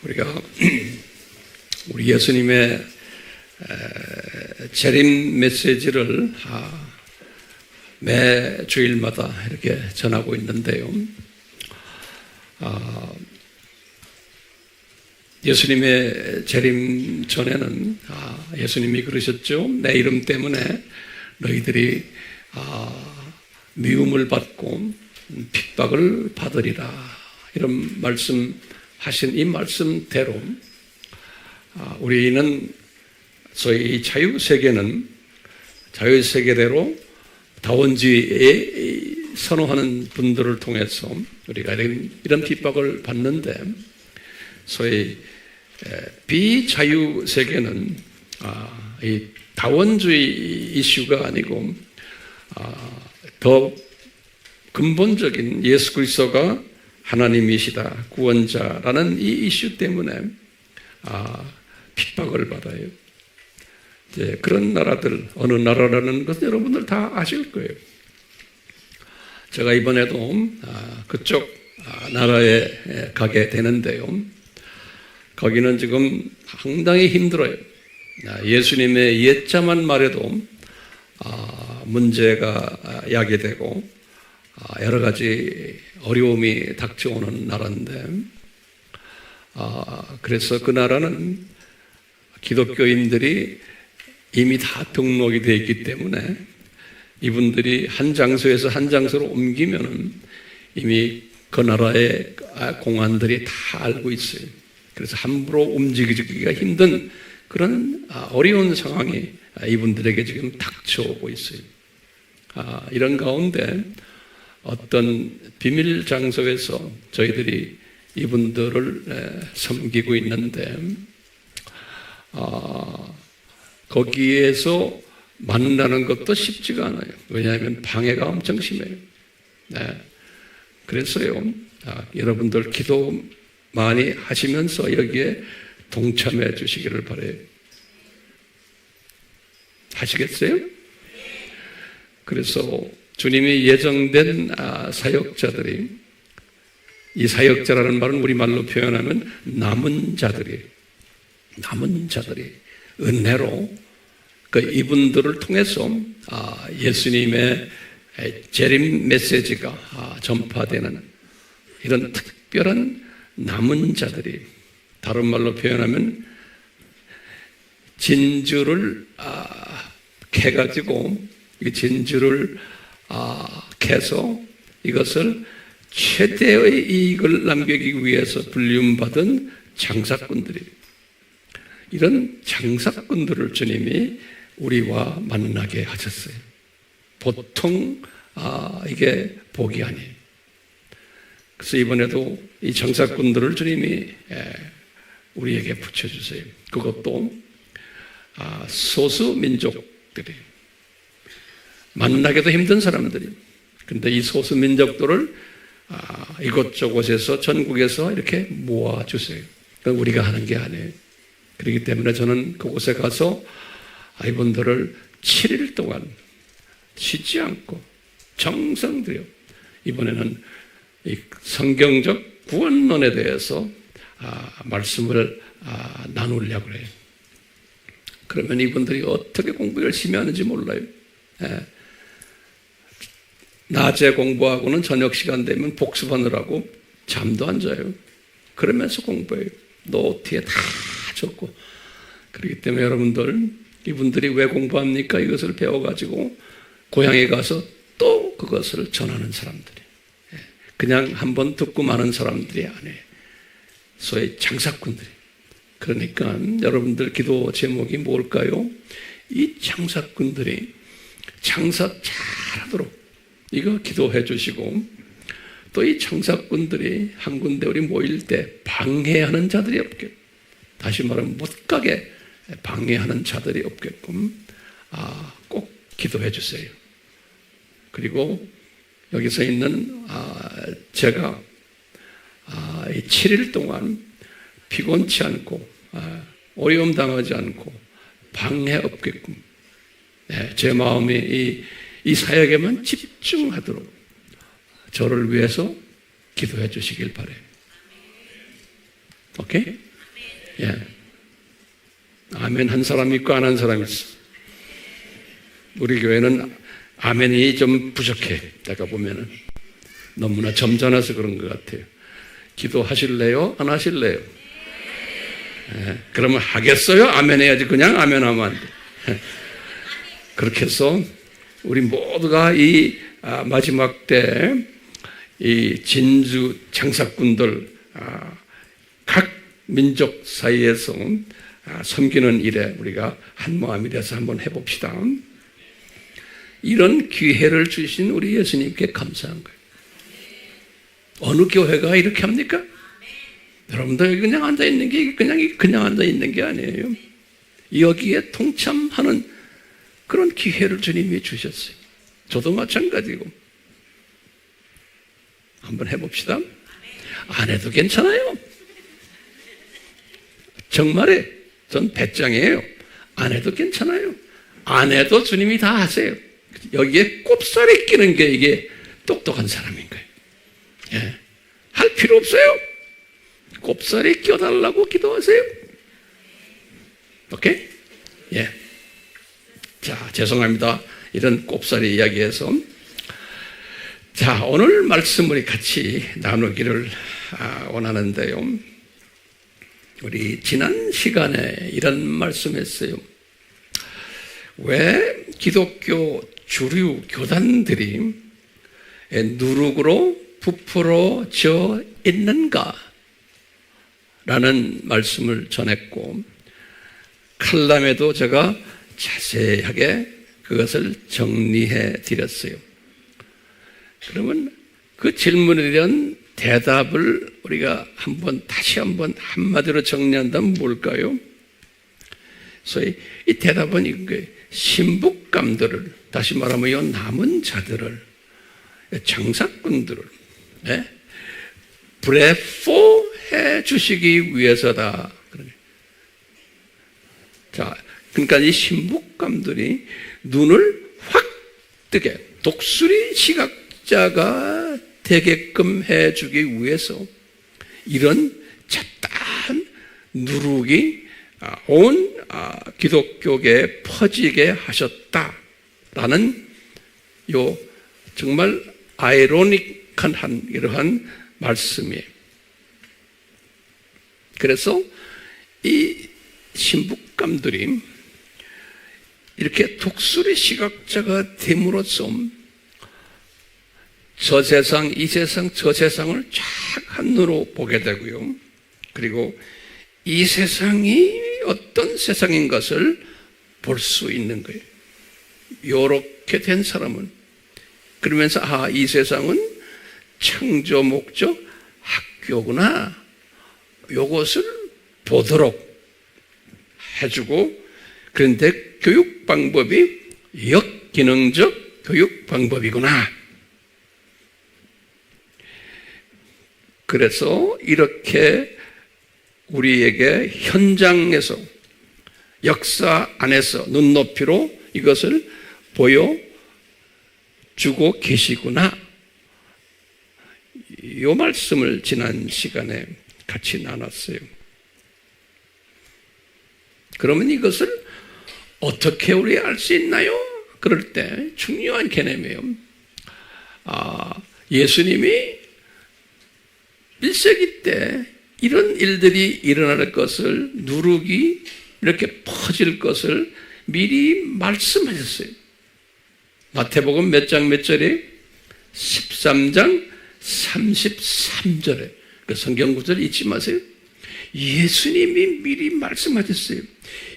우리가 우리 예수님의 재림 메시지를 매 주일마다 이렇게 전하고 있는데요. 예수님의 재림 전에는 예수님이 그러셨죠. 내 이름 때문에 너희들이 미움을 받고 핍박을 받으리라. 이런 말씀하신 이 말씀대로 우리는 소위 자유세계는 자유세계대로 다원주의에 선호하는 분들을 통해서 우리가 이런 핍박을 받는데, 소위 비자유세계는 이 다원주의 이슈가 아니고 더 근본적인 예수 그리스도가 하나님이시다, 구원자라는 이 이슈 때문에 핍박을 받아요. 이제 그런 나라들, 어느 나라라는 것은 여러분들 다 아실 거예요. 제가 이번에도 그쪽 나라에 가게 되는데요. 거기는 지금 상당히 힘들어요. 예수님의 옛자만 말해도 문제가 야기되고 여러 가지 어려움이 닥쳐오는 나라인데, 그래서 그 나라는 기독교인들이 이미 다 등록이 되어 있기 때문에 이분들이 한 장소에서 한 장소로 옮기면은 이미 그 나라의 공안들이 다 알고 있어요. 그래서 함부로 움직이기가 힘든 그런 어려운 상황이 이분들에게 지금 닥쳐오고 있어요. 이런 가운데 어떤 비밀 장소에서 저희들이 이분들을 섬기고 있는데, 거기에서 만나는 것도 쉽지가 않아요. 왜냐하면 방해가 엄청 심해요. 그래서요, 여러분들 기도 많이 하시면서 여기에 동참해 주시기를 바라요. 하시겠어요? 그래서 주님이 예정된 사역자들이, 이 사역자라는 말은 우리말로 표현하면 남은 자들이 은혜로 이분들을 통해서 예수님의 재림 메시지가 전파되는 이런 특별한 남은 자들이, 다른 말로 표현하면 진주를 캐가지고 이 진주를 캐서 이것을 최대의 이익을 남기기 위해서 불림받은 장사꾼들이, 이런 장사꾼들을 주님이 우리와 만나게 하셨어요. 보통 이게 복이 아니에요. 그래서 이번에도 이 장사꾼들을 주님이 우리에게 붙여주세요. 그것도 소수민족들이, 만나기도 힘든 사람들이. 근데 이 소수민족들을 이곳저곳에서, 전국에서 이렇게 모아주세요. 그건 우리가 하는 게 아니에요. 그렇기 때문에 저는 그곳에 가서 이분들을 7일 동안 쉬지 않고 정성 들여 이번에는 이 성경적 구원론에 대해서 말씀을 나누려고 해요. 그러면 이분들이 어떻게 공부 열심히 하는지 몰라요. 낮에 공부하고는 저녁 시간 되면 복습하느라고 잠도 안 자요. 그러면서 공부해요. 노트에 다 적고. 그렇기 때문에 여러분들, 이분들이 왜 공부합니까? 이것을 배워가지고 고향에 가서 또 그것을 전하는 사람들이, 그냥 한번 듣고 마는 사람들이 아니에요. 소위 장사꾼들이. 그러니까 여러분들 기도 제목이 뭘까요? 이 장사꾼들이 장사 잘하도록 이거 기도해 주시고, 또 이 장사꾼들이 한 군데 우리 모일 때 방해하는 자들이 없게, 다시 말하면 못 가게 방해하는 자들이 없게끔 꼭 기도해 주세요. 그리고 여기서 있는 제가 이 7일 동안 피곤치 않고 어려움 당하지 않고 방해 없게끔 제 마음이 이 사역에만 집중하도록 저를 위해서 기도해 주시길 바라요. 오케이? 예. 아멘 한 사람 있고 안 한 사람 있어. 우리 교회는 아멘이 좀 부족해. 내가 보면은 너무나 점잖아서 그런 것 같아요. 기도하실래요? 안 하실래요? 예. 그러면 하겠어요? 아멘 해야지. 그냥 아멘 하면 안 돼. 예. 그렇게 해서 우리 모두가 이 마지막 때 이 진주 장사꾼들 각 민족 사이에서 섬기는 일에 우리가 한 마음이 돼서 한번 해봅시다. 이런 기회를 주신 우리 예수님께 감사한 거예요. 어느 교회가 이렇게 합니까? 여러분들 여기 그냥 앉아있는 게 그냥 앉아있는 게 아니에요. 여기에 동참하는 그런 기회를 주님이 주셨어요. 저도 마찬가지고. 한번 해봅시다. 안 해도 괜찮아요. 정말에 전 배짱이에요. 안 해도 괜찮아요. 안 해도 주님이 다 하세요. 여기에 꼽살이 끼는 게 이게 똑똑한 사람인 거예요. 예. 할 필요 없어요. 꼽살이 껴달라고 기도하세요. 오케이? 예. 자, 죄송합니다. 이런 꼽살이 이야기해서. 자, 오늘 말씀을 같이 나누기를 원하는데요. 우리 지난 시간에 이런 말씀했어요. 왜 기독교 주류 교단들이 누룩으로 부풀어져 있는가? 라는 말씀을 전했고, 칼럼에도 제가 자세하게 그것을 정리해 드렸어요. 그러면 그 질문에 대한 대답을 우리가 다시 한번 한마디로 정리한다면 뭘까요? 소위 이 대답은 이런 거예요. 신부감들을, 다시 말하면 이 남은 자들을, 장사꾼들을 브레포해 주시기 위해서다. 자, 그러니까 이 신부감들이 눈을 확 뜨게 독수리 시각자가 되게끔 해주기 위해서 이런 잡다한 누룩이 온 기독교계에 퍼지게 하셨다라는 요 정말 아이러닉한 이러한 말씀이에요. 그래서 이 신부감들이 이렇게 독수리 시각자가 됨으로써 저 세상, 이 세상, 저 세상을 쫙 한눈으로 보게 되고요. 그리고 이 세상이 어떤 세상인 것을 볼 수 있는 거예요. 요렇게 된 사람은 그러면서 이 세상은 창조 목적 학교구나. 요것을 보도록 해주고, 그런데 교육 방법이 역기능적 교육 방법이구나. 그래서 이렇게 우리에게 현장에서 역사 안에서 눈높이로 이것을 보여주고 계시구나. 이 말씀을 지난 시간에 같이 나눴어요. 그러면 이것을 어떻게 우리 알 수 있나요? 그럴 때 중요한 개념이에요. 예수님이 1세기 때 이런 일들이 일어날 것을, 누룩이 이렇게 퍼질 것을 미리 말씀하셨어요. 마태복음 몇 장 몇 절에? 13장 33절에. 그 성경 구절 잊지 마세요. 예수님이 미리 말씀하셨어요.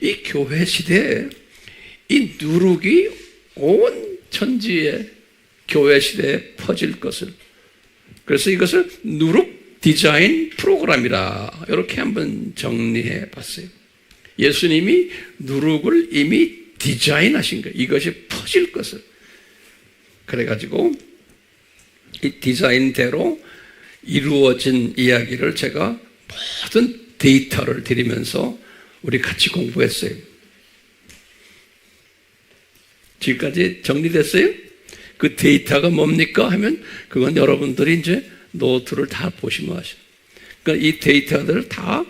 이 교회 시대에 이 누룩이 온 천지에 교회 시대에 퍼질 것을. 그래서 이것을 누룩 디자인 프로그램이라 이렇게 한번 정리해 봤어요. 예수님이 누룩을 이미 디자인하신 거예요. 이것이 퍼질 것을. 그래가지고 이 디자인대로 이루어진 이야기를 제가 모든 데이터를 드리면서 우리 같이 공부했어요. 지금까지 정리됐어요? 그 데이터가 뭡니까? 하면 그건 여러분들이 이제 노트를 다 보시면 아시죠. 그러니까 이 데이터들을 다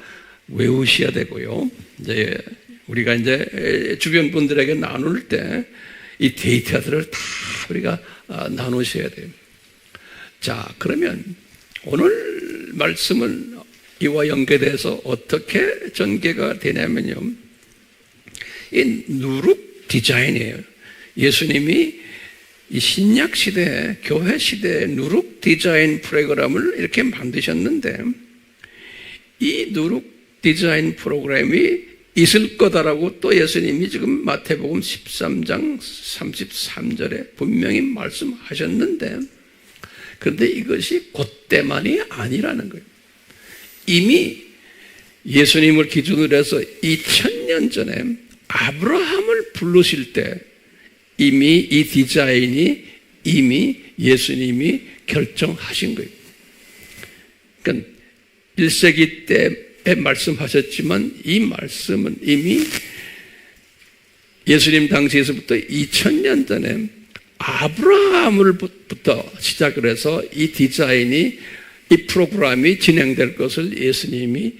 외우셔야 되고요. 이제 우리가 이제 주변 분들에게 나눌 때 이 데이터들을 다 우리가 나누셔야 돼요. 자, 그러면 오늘 말씀은 이와 연계돼서 어떻게 전개가 되냐면요. 이 누룩 디자인이에요. 예수님이 이 신약 시대, 교회 시대의 누룩 디자인 프로그램을 이렇게 만드셨는데 이 누룩 디자인 프로그램이 있을 거다라고 또 예수님이 지금 마태복음 13장 33절에 분명히 말씀하셨는데 그런데 이것이 그때만이 아니라는 거예요. 이미 예수님을 기준으로 해서 2000년 전에 아브라함을 부르실 때 이미 이 디자인이 이미 예수님이 결정하신 거예요. 그러니까 1세기 때에 말씀하셨지만 이 말씀은 이미 예수님 당시에서부터 2000년 전에 아브라함을부터 시작을 해서 이 디자인이 이 프로그램이 진행될 것을 예수님이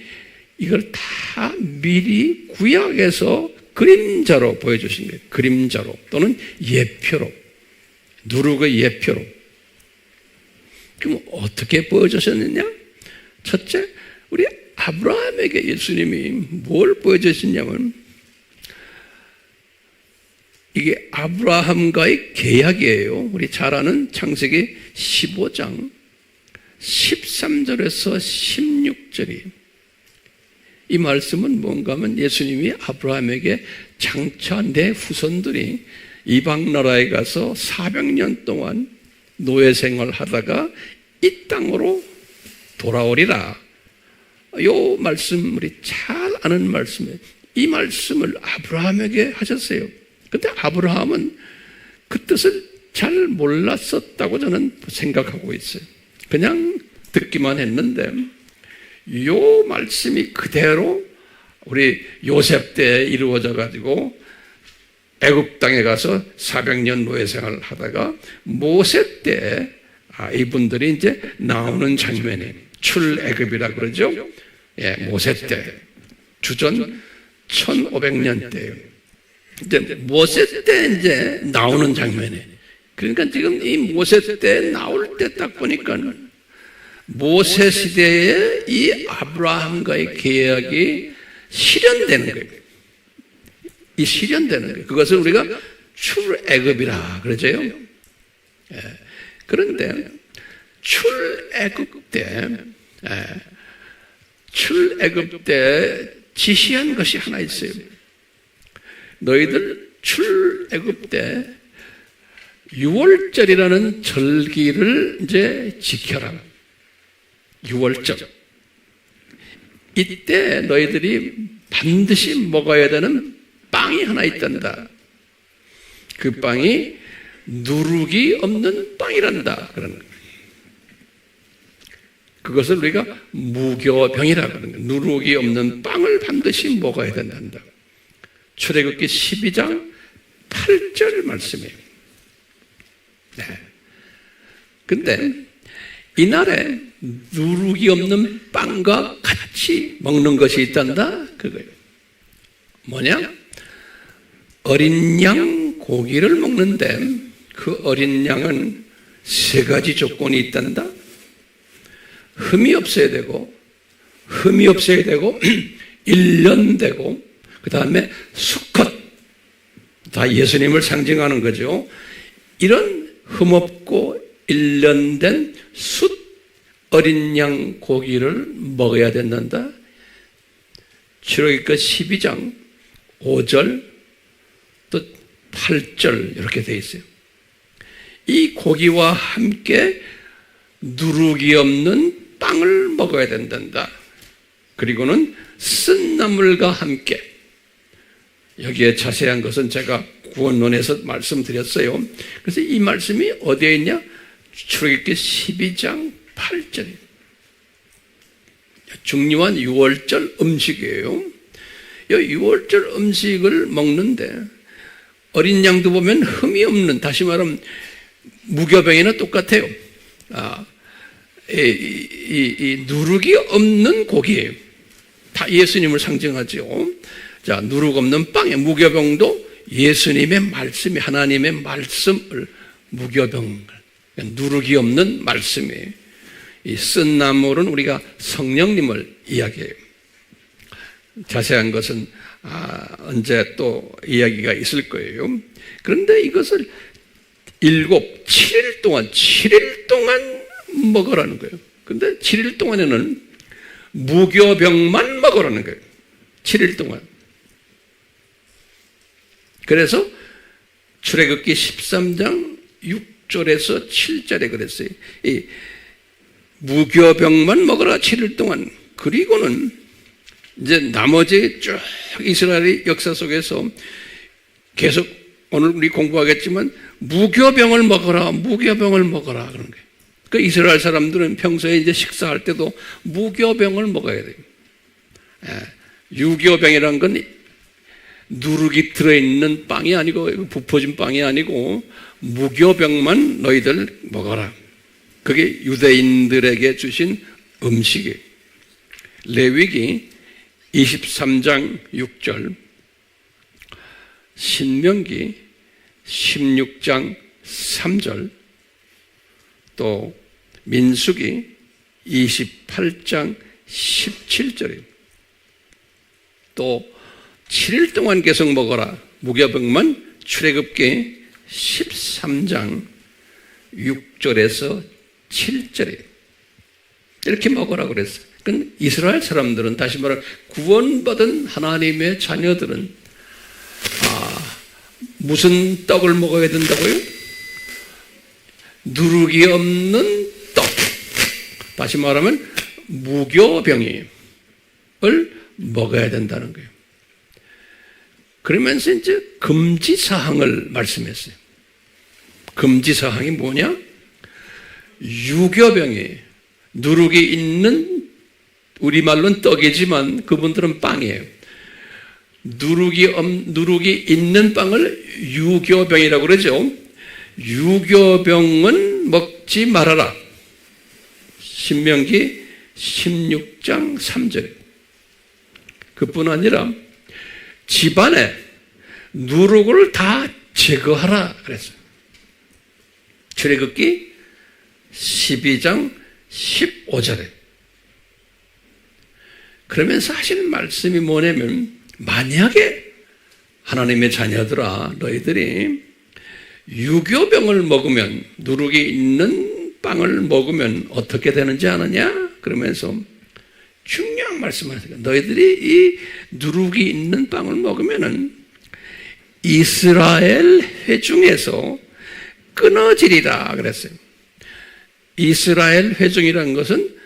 이걸 다 미리 구약에서 그림자로 보여주신 거예요. 그림자로 또는 예표로, 누룩의 예표로. 그럼 어떻게 보여주셨느냐? 첫째, 우리 아브라함에게 예수님이 뭘 보여주셨냐면 이게 아브라함과의 계약이에요. 우리 잘 아는 창세기 15장 13절에서 16절이 이 말씀은 뭔가 하면 예수님이 아브라함에게 장차 내 후손들이 이방 나라에 가서 400년 동안 노예 생활을 하다가 이 땅으로 돌아오리라. 이 말씀 우리 잘 아는 말씀이에요. 이 말씀을 아브라함에게 하셨어요. 근데 아브라함은 그 뜻을 잘 몰랐었다고 저는 생각하고 있어요. 그냥 듣기만 했는데 이 말씀이 그대로 우리 요셉 때에 이루어져 가지고 애굽 땅에 가서 400년 노예 생활을 하다가 모세 때 이분들이 이제 나오는 장면이 출애굽이라 그러죠. 예, 모세 때 주전 1500년 때예요. 이제 모세 때 이제 나오는 장면이. 그러니까 지금 이 모세 때 나올 때 딱 보니까 모세 시대에 이 아브라함과의 계약이 실현되는 거예요. 이 실현되는 거예요. 그것을 우리가 출애굽이라 그러죠. 예. 그런데 출애굽 때 지시한 것이 하나 있어요. 너희들 출애굽 때 6월절이라는 절기를 이제 지켜라. 6월절. 이때 너희들이 반드시 먹어야 되는 빵이 하나 있단다. 그 빵이 누룩이 없는 빵이란다. 그러는 거예요. 그것을 우리가 무교병이라고 하는 거예요. 누룩이 없는 빵을 반드시 먹어야 된단다. 출애굽기 12장 8절 말씀이에요. 네. 근데 이날에 누룩이 없는 빵과 같이 먹는 것이 있단다. 그거예요. 뭐냐? 어린 양 고기를 먹는데 그 어린 양은 3가지 조건이 있단다. 흠이 없어야 되고 1년 되고 그 다음에 수컷, 다 예수님을 상징하는 거죠. 이런 흠없고 1년 된 숫 어린 양 고기를 먹어야 된단다. 출애굽기 12장 5절 또 8절 이렇게 되어 있어요. 이 고기와 함께 누룩이 없는 빵을 먹어야 된단다. 그리고는 쓴 나물과 함께, 여기에 자세한 것은 제가 구원론에서 말씀드렸어요. 그래서 이 말씀이 어디에 있냐? 출애굽기 12장 8절이에요. 중요한 6월절 음식이에요. 이 6월절 음식을 먹는데 어린 양도 보면 흠이 없는, 다시 말하면 무교병이나 똑같아요. 이 누룩이 없는 고기예요. 다 예수님을 상징하죠. 자, 누룩 없는 빵에 무교병도 예수님의 말씀이, 하나님의 말씀을, 무교병, 누룩이 없는 말씀이에요. 이 쓴 나물은 우리가 성령님을 이야기해요. 자세한 것은 언제 또 이야기가 있을 거예요. 그런데 이것을 7일 동안 먹으라는 거예요. 근데 7일 동안에는 무교병만 먹으라는 거예요. 7일 동안. 그래서 출애굽기 13장 6절에서 7절에 그랬어요. 이 무교병만 먹으라 7일 동안. 그리고는 이제 나머지 쭉 이스라엘의 역사 속에서 계속 오늘 우리 공부하겠지만 무교병을 먹어라 그러는 거예요. 그 이스라엘 사람들은 평소에 이제 식사할 때도 무교병을 먹어야 돼요. 유교병이라는 건 누룩이 들어있는 빵이 아니고 부퍼진 빵이 아니고 무교병만 너희들 먹어라. 그게 유대인들에게 주신 음식이에요. 레위기 23장 6절, 신명기 16장 3절, 또 민수기 28장 17절이에요. 또 7일 동안 계속 먹어라. 무교병만 출애굽기 13장 6절에서 7절이에요. 이렇게 먹으라고 그랬어요. 그러니까 이스라엘 사람들은, 다시 말하면 구원받은 하나님의 자녀들은 무슨 떡을 먹어야 된다고요? 누룩이 없는 떡. 다시 말하면 무교병을 먹어야 된다는 거예요. 그러면서 이제 금지사항을 말씀했어요. 금지사항이 뭐냐? 유교병이 누룩이 있는, 우리말로는 떡이지만 그분들은 빵이에요. 누룩이 있는 빵을 유교병이라고 그러죠. 유교병은 먹지 말아라. 신명기 16장 3절. 그뿐 아니라 집안에 누룩을 다 제거하라 그랬어요. 출애굽기 12장 15절에. 그러면서 하시는 말씀이 뭐냐면, 만약에 하나님의 자녀들아, 너희들이 유교병을 먹으면, 누룩이 있는 빵을 먹으면 어떻게 되는지 아느냐? 그러면서 중요한 말씀을 하세요. 너희들이 이 누룩이 있는 빵을 먹으면은 이스라엘 회중에서 끊어지리라 그랬어요. 이스라엘 회중이라는 것은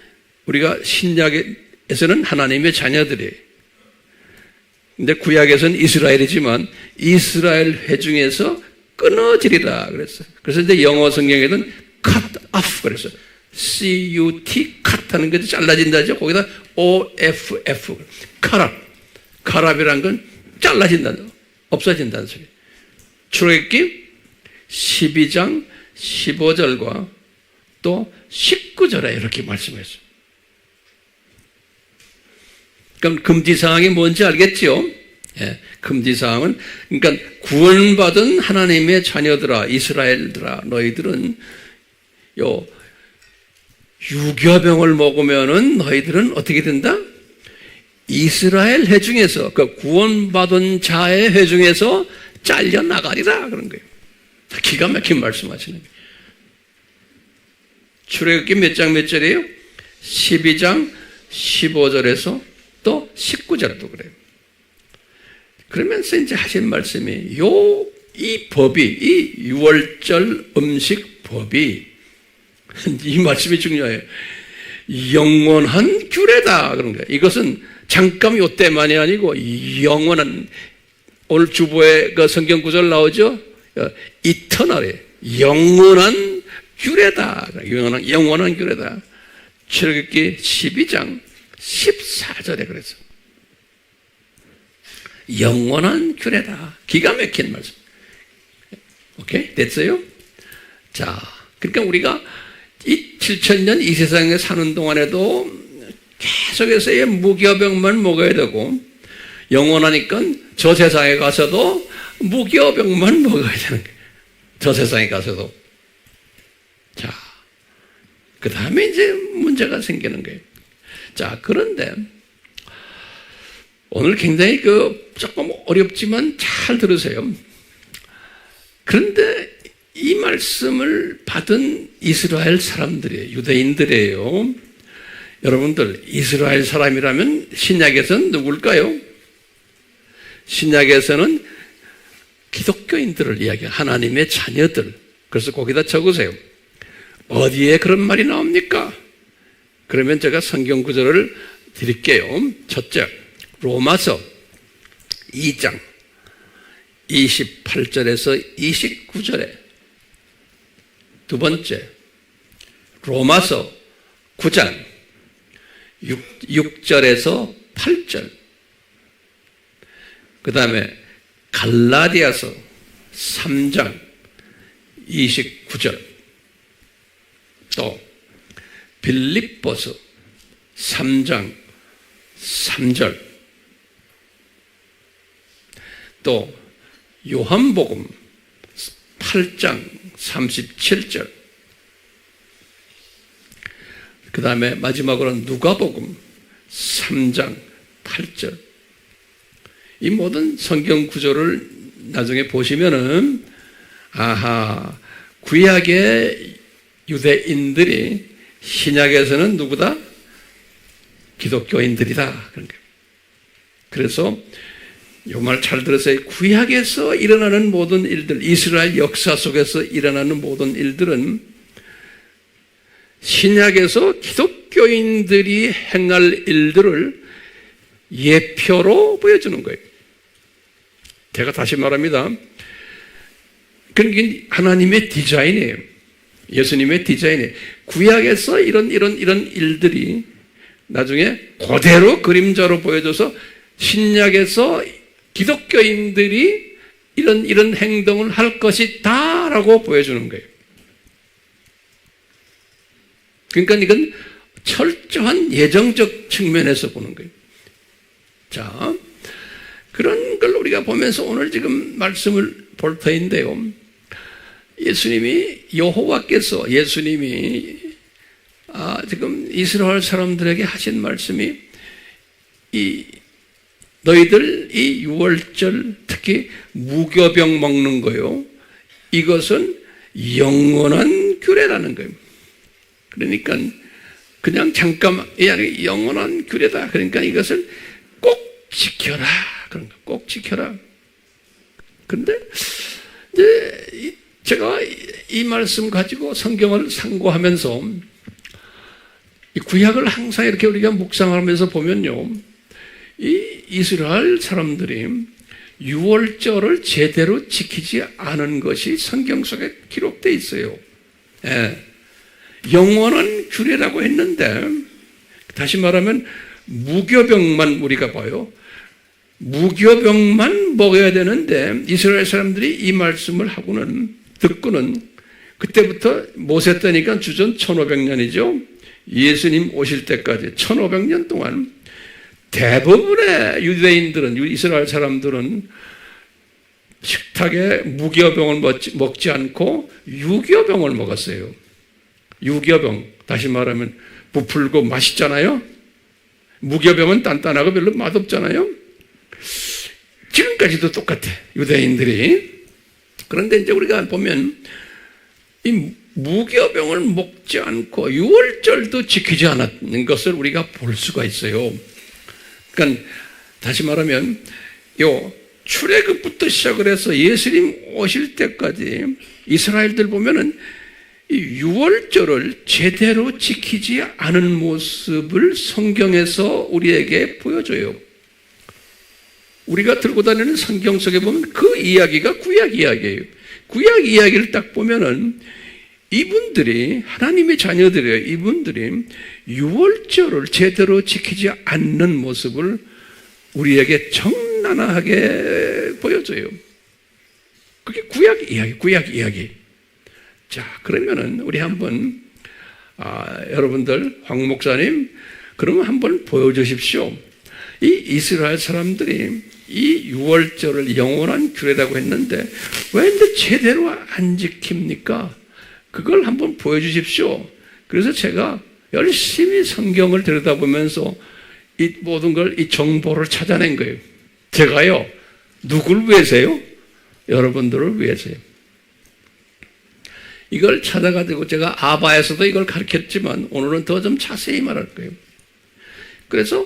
우리가 신약에서는 하나님의 자녀들이에요. 근데 구약에서는 이스라엘이지만 이스라엘 회중에서 끊어지리라 그랬어요. 그래서 이제 영어 성경에는 cut off 그랬어요. C-U-T, cut 하는 게 잘라진다죠. 거기다 O-F-F, 카랍이라는 건 잘라진다는, 없어진다는 소리. 출애굽기 12장 15절과 또 19절에 이렇게 말씀했어요. 그럼 금지사항이 뭔지 알겠죠? 예, 금지사항은, 그러니까 구원받은 하나님의 자녀들아, 이스라엘들아, 너희들은 유교병을 먹으면은 너희들은 어떻게 된다? 이스라엘 회중에서, 그 구원받은 자의 회중에서 잘려나가리라 그런 거예요. 기가 막힌 말씀하시는 거예요. 출애굽기 몇 장 몇 절이에요? 12장 15절에서 또 19절에도 그래요. 그러면서 이제 하신 말씀이, 이 법이, 이 유월절 음식 법이, 이 말씀이 중요해요. 영원한 규례다 그런 거예요. 이것은 잠깐 요때만이 아니고 영원한, 오늘 주보에 그 성경 구절 나오죠? 이터널에 영원한 규례다. 영원한 규례다. 출애굽기 12장 14절에 그랬어. 영원한 규례다. 기가 막힌 말씀. 오케이? 됐어요? 자, 그러니까 우리가 이 7,000년 이 세상에 사는 동안에도 계속해서 이 무교병만 먹어야 되고, 영원하니까 저 세상에 가서도 무교병만 먹어야 되는 거예요. 저 세상에 가서도. 자, 그 다음에 이제 문제가 생기는 거예요. 자, 그런데 오늘 굉장히 조금 어렵지만 잘 들으세요. 그런데 이 말씀을 받은 이스라엘 사람들이에요. 유대인들이에요. 여러분들, 이스라엘 사람이라면 신약에서는 누굴까요? 신약에서는 기독교인들을 이야기해요. 하나님의 자녀들. 그래서 거기다 적으세요. 어디에 그런 말이 나옵니까? 그러면 제가 성경 구절을 드릴게요. 첫째, 로마서 2장 28절에서 29절에, 두 번째, 로마서 9장 6절에서 8절, 그 다음에 갈라디아서 3장 29절, 또 빌립보서 3장 3절, 또 요한복음 8장 37절, 그 다음에 마지막으로 누가복음 3장 8절. 이 모든 성경 구조를 나중에 보시면은, 아하, 구약의 유대인들이 신약에서는 누구다? 기독교인들이다. 그런 거예요. 그래서 이 말 잘 들으세요. 구약에서 일어나는 모든 일들, 이스라엘 역사 속에서 일어나는 모든 일들은 신약에서 기독교인들이 행할 일들을 예표로 보여주는 거예요. 제가 다시 말합니다. 그게 하나님의 디자인이에요. 예수님의 디자인이에요. 구약에서 이런 일들이 나중에 그대로 그림자로 보여줘서 신약에서 기독교인들이 이런 행동을 할 것이다라고 보여주는 거예요. 그러니까 이건 철저한 예정적 측면에서 보는 거예요. 자, 그런 걸 우리가 보면서 오늘 지금 말씀을 볼 터인데요. 예수님이 지금 이스라엘 사람들에게 하신 말씀이, 너희들 이 유월절, 특히 무교병 먹는 거요, 이것은 영원한 규례라는 거예요. 그러니까 그냥 잠깐만, 영원한 규례다. 그러니까 이것을 꼭 지켜라. 그런 거, 꼭 지켜라. 그런데 이제 제가 이 말씀 가지고 성경을 상고하면서 이 구약을 항상 이렇게 우리가 묵상하면서 보면요, 이 이스라엘 사람들이 유월절을 제대로 지키지 않은 것이 성경 속에 기록되어 있어요. 예. 영원한 규례라고 했는데, 다시 말하면 무교병만 우리가 봐요. 무교병만 먹어야 되는데 이스라엘 사람들이 이 말씀을 듣고는 그때부터 모세 때니까 주전 1500년이죠. 예수님 오실 때까지 1500년 동안 대부분의 유대인들은, 이스라엘 사람들은 식탁에 무교병을 먹지 않고 유교병을 먹었어요. 유교병, 다시 말하면 부풀고 맛있잖아요. 무교병은 단단하고 별로 맛없잖아요. 지금까지도 똑같아, 유대인들이. 그런데 이제 우리가 보면 이 무교병을 먹지 않고 유월절도 지키지 않았는 것을 우리가 볼 수가 있어요. 그러니까 다시 말하면 요 출애굽부터 시작을 해서 예수님 오실 때까지 이스라엘들 보면은 이 유월절을 제대로 지키지 않은 모습을 성경에서 우리에게 보여줘요. 우리가 들고 다니는 성경 속에 보면 그 이야기가 구약 이야기예요. 구약 이야기를 딱 보면은 이분들이 하나님의 자녀들이에요. 이분들이 유월절을 제대로 지키지 않는 모습을 우리에게 적나라하게 보여줘요. 그게 구약 이야기. 자, 그러면은 우리 한번 여러분들, 황 목사님 그러면 한번 보여주십시오. 이 이스라엘 사람들이 이 유월절을 영원한 규례라고 했는데 왜 근데 제대로 안 지킵니까? 그걸 한번 보여주십시오. 그래서 제가 열심히 성경을 들여다보면서 이 모든 걸, 이 정보를 찾아낸 거예요. 제가요, 누굴 위해서요? 여러분들을 위해서요. 이걸 찾아가지고 제가 아바에서도 이걸 가르쳤지만 오늘은 더 좀 자세히 말할 거예요. 그래서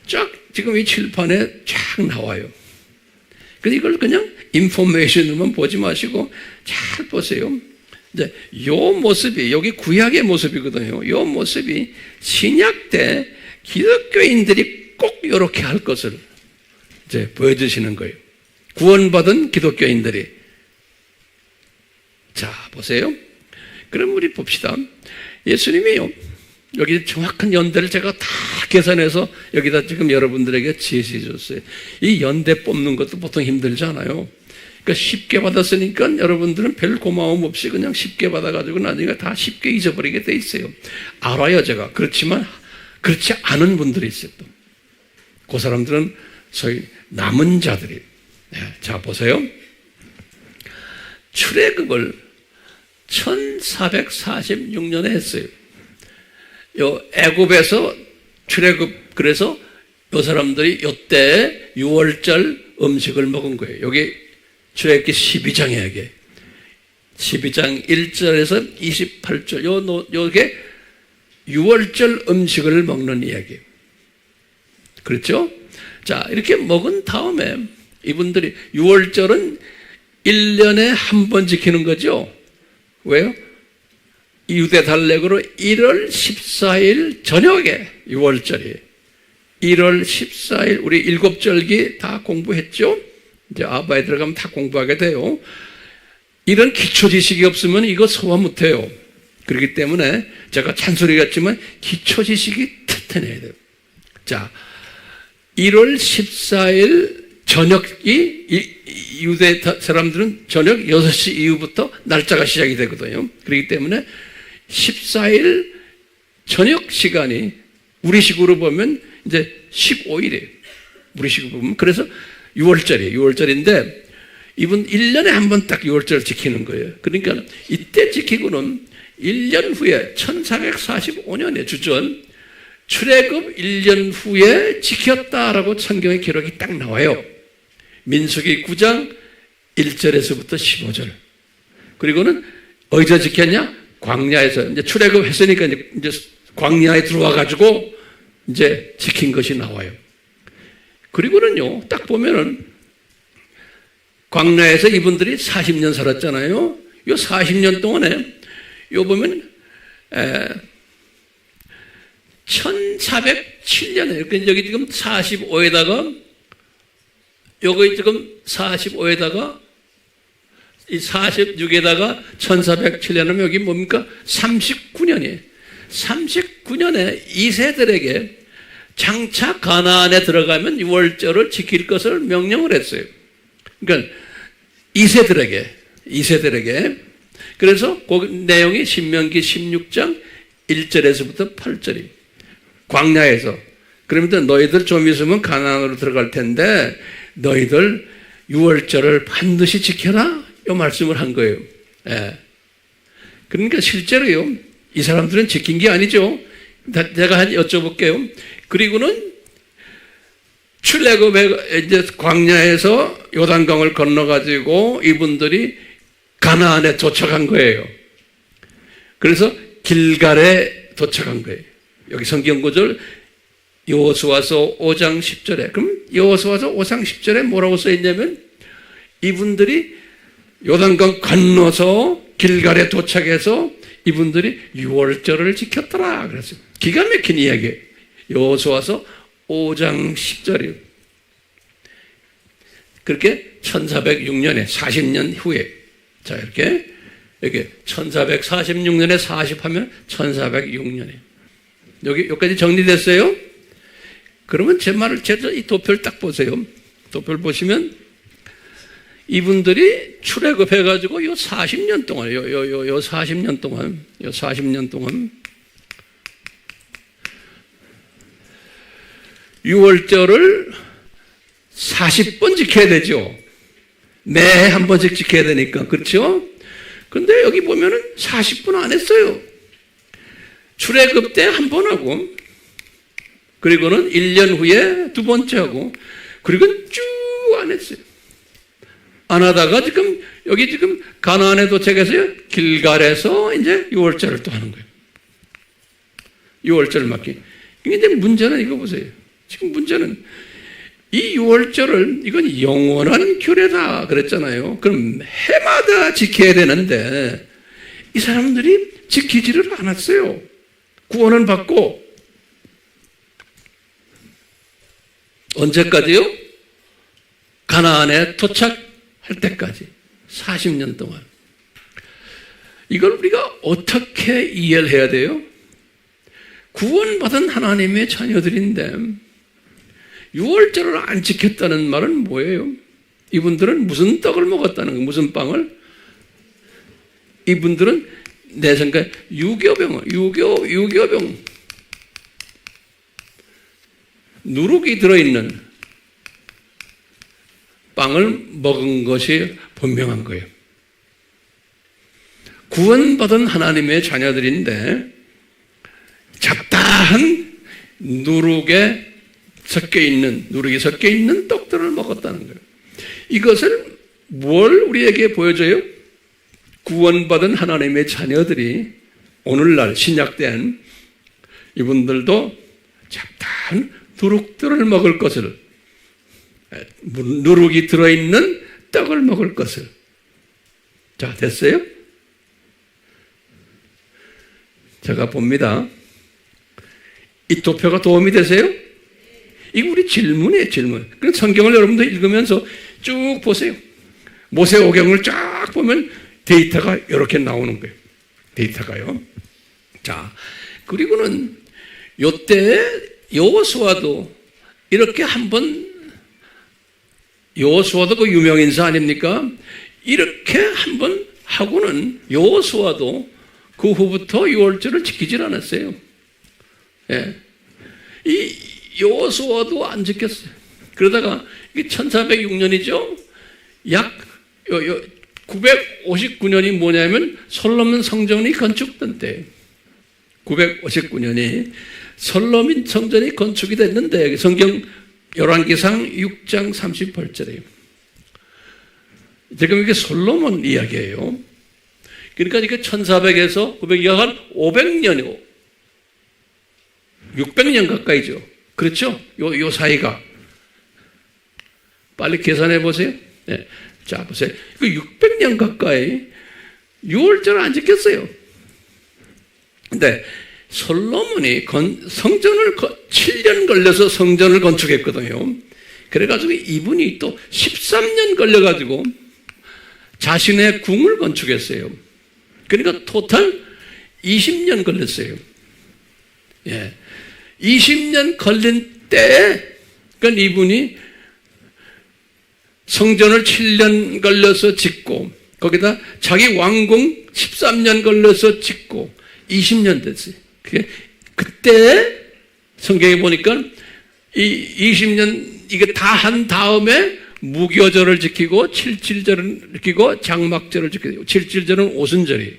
쫙 지금 이 칠판에 쫙 나와요. 그래서 이걸 그냥 인포메이션으로만 보지 마시고 잘 보세요. 이제 요 모습이 여기 구약의 모습이거든요. 요 모습이 신약 때 기독교인들이 꼭 이렇게 할 것을 이제 보여주시는 거예요. 구원받은 기독교인들이. 자, 보세요. 그럼 우리 봅시다. 예수님이요. 여기 정확한 연대를 제가 다 계산해서 여기다 지금 여러분들에게 제시해 줬어요. 이 연대 뽑는 것도 보통 힘들지 않아요. 그러니까 쉽게 받았으니까 여러분들은 별 고마움 없이 그냥 쉽게 받아가지고 나중에 다 쉽게 잊어버리게 돼 있어요. 알아요, 제가. 그렇지만 그렇지 않은 분들이 있어요. 또. 그 사람들은 소위 남은 자들이. 네, 자, 보세요. 출애굽을 1446년에 했어요. 요 애굽에서 출애굽, 그래서 요 사람들이 요때 6월절 음식을 먹은 거예요. 여기 출애굽기 12장에 이게 12장 1절에서 28절 요게 6월절 음식을 먹는 이야기예요. 그렇죠? 자, 이렇게 먹은 다음에 이분들이 6월절은 1년에 한 번 지키는 거죠. 왜요? 유대 달력으로 1월 14일 저녁에 6월절이에요. 1월 14일 우리 7절기 다 공부했죠? 이제 아바에 들어가면 다 공부하게 돼요. 이런 기초 지식이 없으면 이거 소화 못해요. 그렇기 때문에 제가 잔소리 같지만 기초 지식이 튼튼해야 돼요. 자, 1월 14일 저녁이 유대 사람들은 저녁 6시 이후부터 날짜가 시작이 되거든요. 그렇기 때문에 14일 저녁 시간이 우리식으로 보면 이제 15일이에요. 우리식으로 보면. 그래서 6월절이에요. 6월절인데 이분 1년에 한 번 딱 6월절 지키는 거예요. 그러니까 이때 지키고는 1년 후에 1445년에 주전 출애굽 1년 후에 지켰다라고 성경의 기록이 딱 나와요. 민수기 9장 1절에서부터 15절. 그리고는 어디서 지켰냐? 광야에서 이제 출애굽했으니까 이제 광야에 들어와 가지고 이제 지킨 것이 나와요. 그리고는요, 딱 보면은 광야에서 이분들이 40년 살았잖아요. 요 40년 동안에 요 보면 1407년에 그러니까 여기 지금 45에다가 요거 지금 45에다가 이 46에다가 1407년이면 여기 뭡니까? 39년이에요. 39년에 이세들에게 장차 가나안에 들어가면 6월절을 지킬 것을 명령을 했어요. 그러니까 이세들에게. 그래서 그 내용이 신명기 16장 1절에서부터 8절이 광야에서. 그러면 너희들 좀 있으면 가나안으로 들어갈 텐데 너희들 6월절을 반드시 지켜라. 이 말씀을 한 거예요. 예. 그러니까 실제로요, 이 사람들은 지킨 게 아니죠. 제가 여쭤볼게요. 그리고는 출애굽에 이제 광야에서 요단강을 건너가지고 이분들이 가나안에 도착한 거예요. 그래서 길갈에 도착한 거예요. 여기 성경 구절 여호수아서 5장 10절에. 그럼 여호수아서 5장 10절에 뭐라고 써 있냐면 이분들이 요단강 건너서 길갈에 도착해서 이분들이 6월절을 지켰더라. 그랬어요. 기가 막힌 이야기예요. 여호수아서 5장 10절이에요. 그렇게 1406년에 40년 후에 자 이렇게 1446년에 40하면 1406년에 여기까지 정리됐어요? 그러면 제 말을 이 도표를 딱 보세요. 도표를 보시면 이분들이 출애굽해가지고 요 40년 동안, 요 40년 동안 6월절을 40번 지켜야 되죠. 매해 한 번씩 지켜야 되니까. 그렇죠? 근데 여기 보면은 40분 안 했어요. 출애굽 때 한 번 하고, 그리고는 1년 후에 두 번째 하고, 그리고 쭉 안 했어요. 안 하다가 여기 가나안에 도착해서요, 길갈에서 이제 6월절을 또 하는 거예요. 6월절 맞기. 근데 문제는 이거 보세요. 지금 문제는 이 6월절을 이건 영원한 규례다 그랬잖아요. 그럼 해마다 지켜야 되는데 이 사람들이 지키지를 않았어요. 구원은 받고 언제까지요? 가나안에 도착할 때까지 40년 동안. 이걸 우리가 어떻게 이해를 해야 돼요? 구원받은 하나님의 자녀들인데 6월절을 안 지켰다는 말은 뭐예요? 이분들은 무슨 떡을 먹었다는 거예요? 무슨 빵을? 이분들은 내 생각에 유교병 누룩이 들어있는 빵을 먹은 것이 분명한 거예요. 구원받은 하나님의 자녀들인데 잡다한 누룩이 섞여 있는 떡들을 먹었다는 거예요. 이것을 뭘 우리에게 보여줘요? 구원받은 하나님의 자녀들이 오늘날 신약된 이분들도 잡다한 누룩들을 먹을 것을, 누룩이 들어있는 떡을 먹을 것을. 자, 됐어요? 제가 봅니다. 이 도표가 도움이 되세요? 이거 우리 질문이에요, 질문. 그래서 성경을 여러분들 읽으면서 쭉 보세요. 모세오경을 쫙 보면 데이터가 이렇게 나오는 거예요. 데이터가요. 자, 그리고는 요때 여호수아도 이렇게 한번, 여호수아도 그 유명 인사 아닙니까? 이렇게 한번 하고는 여호수아도 그 후부터 6월절을 지키질 않았어요. 예. 이 여호수아도 안 지켰어요. 그러다가 이게 1406년이죠. 약 959년이 뭐냐면 솔로몬 성전이 건축된 때. 959년이 솔로몬 성전이 건축이 됐는데 성경 열왕기상 6장 38절이에요. 지금 이게 솔로몬 이야기예요. 그러니까 이게 1400에서 900, 약 한 500년이고 600년 가까이죠. 그렇죠? 요 사이가. 빨리 계산해 보세요. 네. 자, 보세요. 그 600년 가까이 6월절을 안 지켰어요. 근데 솔로몬이 성전을 7년 걸려서 성전을 건축했거든요. 그래가지고 이분이 또 13년 걸려가지고 자신의 궁을 건축했어요. 그러니까 토탈 20년 걸렸어요. 예. 20년 걸린 때에, 그러니까 이분이 성전을 7년 걸려서 짓고, 거기다 자기 왕궁 13년 걸려서 짓고, 20년 됐어요. 그때 성경에 보니까 이 20년 이게 다 한 다음에 무교절을 지키고 77절을 지키고 장막절을 지키고 77절은 오순절이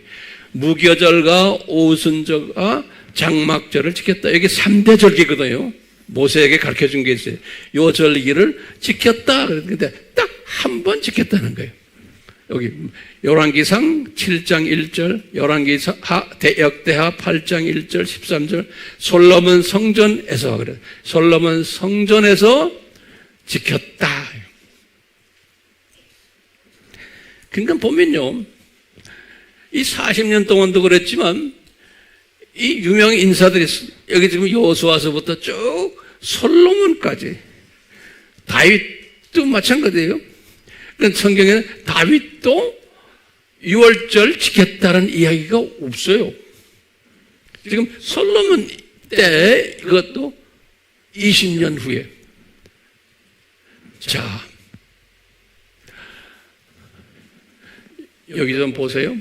무교절과 오순절과 장막절을 지켰다. 여기 3대 절기거든요. 모세에게 가르쳐준 게 있어요. 요 절기를 지켰다. 그런데 딱 한 번 지켰다는 거예요. 여기 열왕기상 7장 1절, 역대하 8장 1절, 13절, 솔로몬 성전에서 그래. 솔로몬 성전에서 지켰다. 그러니까 보면요, 이 40년 동안도 그랬지만 이 유명 인사들이 여기 지금 여호수아서부터 쭉 솔로몬까지, 다윗도 마찬가지예요. 그러니까 성경에는 다윗도 6월절 지켰다는 이야기가 없어요. 지금 솔로몬 때 이것도 20년 후에. 자, 여기 좀 보세요.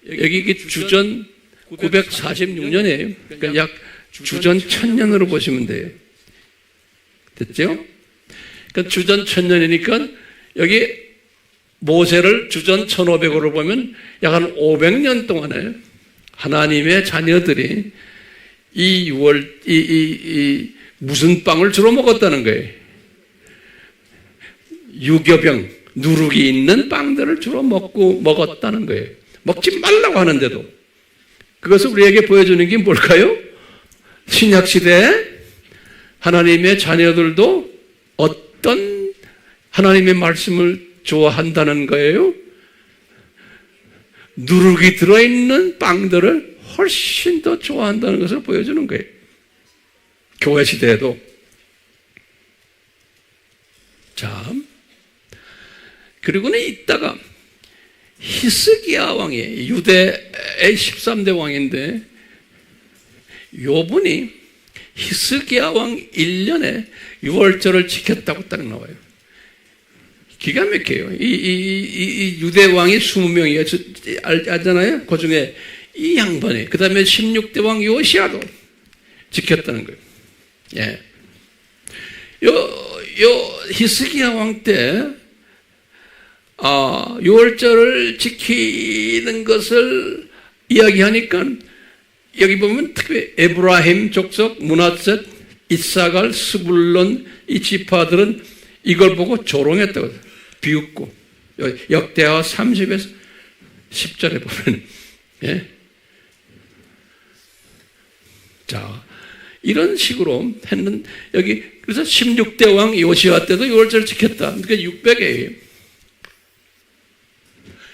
여기 주전 946년이에요. 그러니까 약 주전 1000년으로 보시면 돼요. 됐죠? 그러니까 주전 1000년이니까 여기 모세를 주전 1500으로 보면 약 한 500년 동안에 하나님의 자녀들이 이 무슨 빵을 주로 먹었다는 거예요. 유교병, 누룩이 있는 빵들을 주로 먹었다는 거예요. 먹지 말라고 하는데도. 그것을 우리에게 보여주는 게 뭘까요? 신약시대에 하나님의 자녀들도 어떤 하나님의 말씀을 좋아한다는 거예요? 누룩이 들어있는 빵들을 훨씬 더 좋아한다는 것을 보여주는 거예요. 교회 시대에도. 자, 그리고는 이따가 히스기야 왕이 유대의 13대 왕인데 요분이 히스기야 왕 1년에 6월절을 지켰다고 딱 나와요. 기가 막혀요. 이 유대 왕이 20명이에요. 알잖아요? 그 중에 이 양반이, 그 다음에 16대 왕 요시아도 지켰다는 거예요. 예. 히스기야 왕 때, 6월절을 지키는 것을 이야기하니까 여기 보면 특히 에브라임 족속, 므낫셋, 이사갈, 스불론 이 지파들은 이걸 보고 조롱했다고 비웃고 역대하 30에서 10절에 보면 예. 자 이런 식으로 했는 여기 그래서 16대 왕 요시아 때도 6월절을 지켰다. 그러니까 600에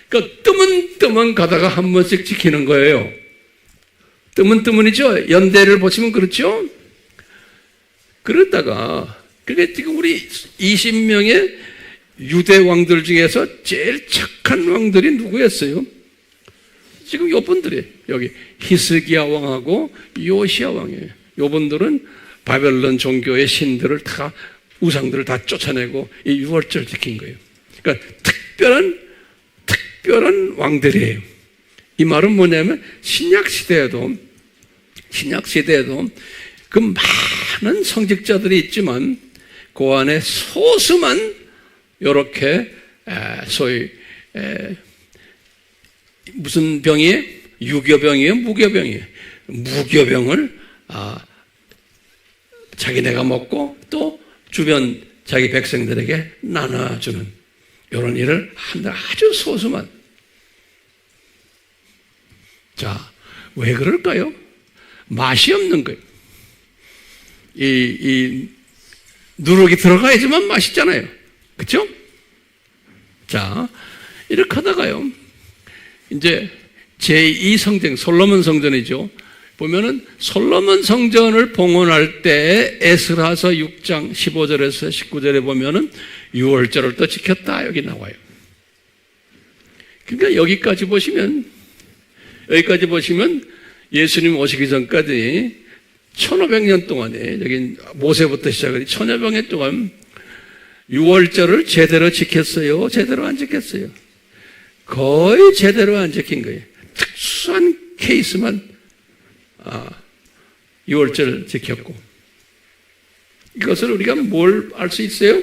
그러니까 뜨문뜨문 가다가 한 번씩 지키는 거예요. 뜨문뜨문이죠. 연대를 보시면 그렇죠. 그러다가 그게 지금 우리 20명의 유대 왕들 중에서 제일 착한 왕들이 누구였어요? 지금 요분들이 여기 히스기야 왕하고 요시야 왕이에요. 요분들은 바벨론 종교의 신들을 다 우상들을 다 쫓아내고 이 6월절 지킨 거예요. 그러니까 특별한 왕들이에요. 이 말은 뭐냐면 신약 시대에도 그 많은 성직자들이 있지만 그 안에 소수만 이렇게 소위 무슨 병이에요? 유교병이에요? 무교병이에요? 무교병을 자기네가 먹고 또 주변 자기 백성들에게 나눠주는 이런 일을 한다. 아주 소수만. 자, 왜 그럴까요? 맛이 없는 거예요. 이 누룩이 들어가야지만 맛있잖아요. 그렇죠? 자, 이렇게 하다가요. 이제 제2성전, 솔로몬 성전이죠. 보면은 솔로몬 성전을 봉헌할 때 에스라서 6장 15절에서 19절에 보면은 6월절을 또 지켰다 여기 나와요. 그러니까 여기까지 보시면 예수님 오시기 전까지 1500년 동안에 여기 모세부터 시작해 1000여 년 동안 6월절을 제대로 지켰어요? 제대로 안 지켰어요? 거의 제대로 안 지킨 거예요. 특수한 케이스만 6월절 지켰고 이것을 우리가 뭘 알 수 있어요?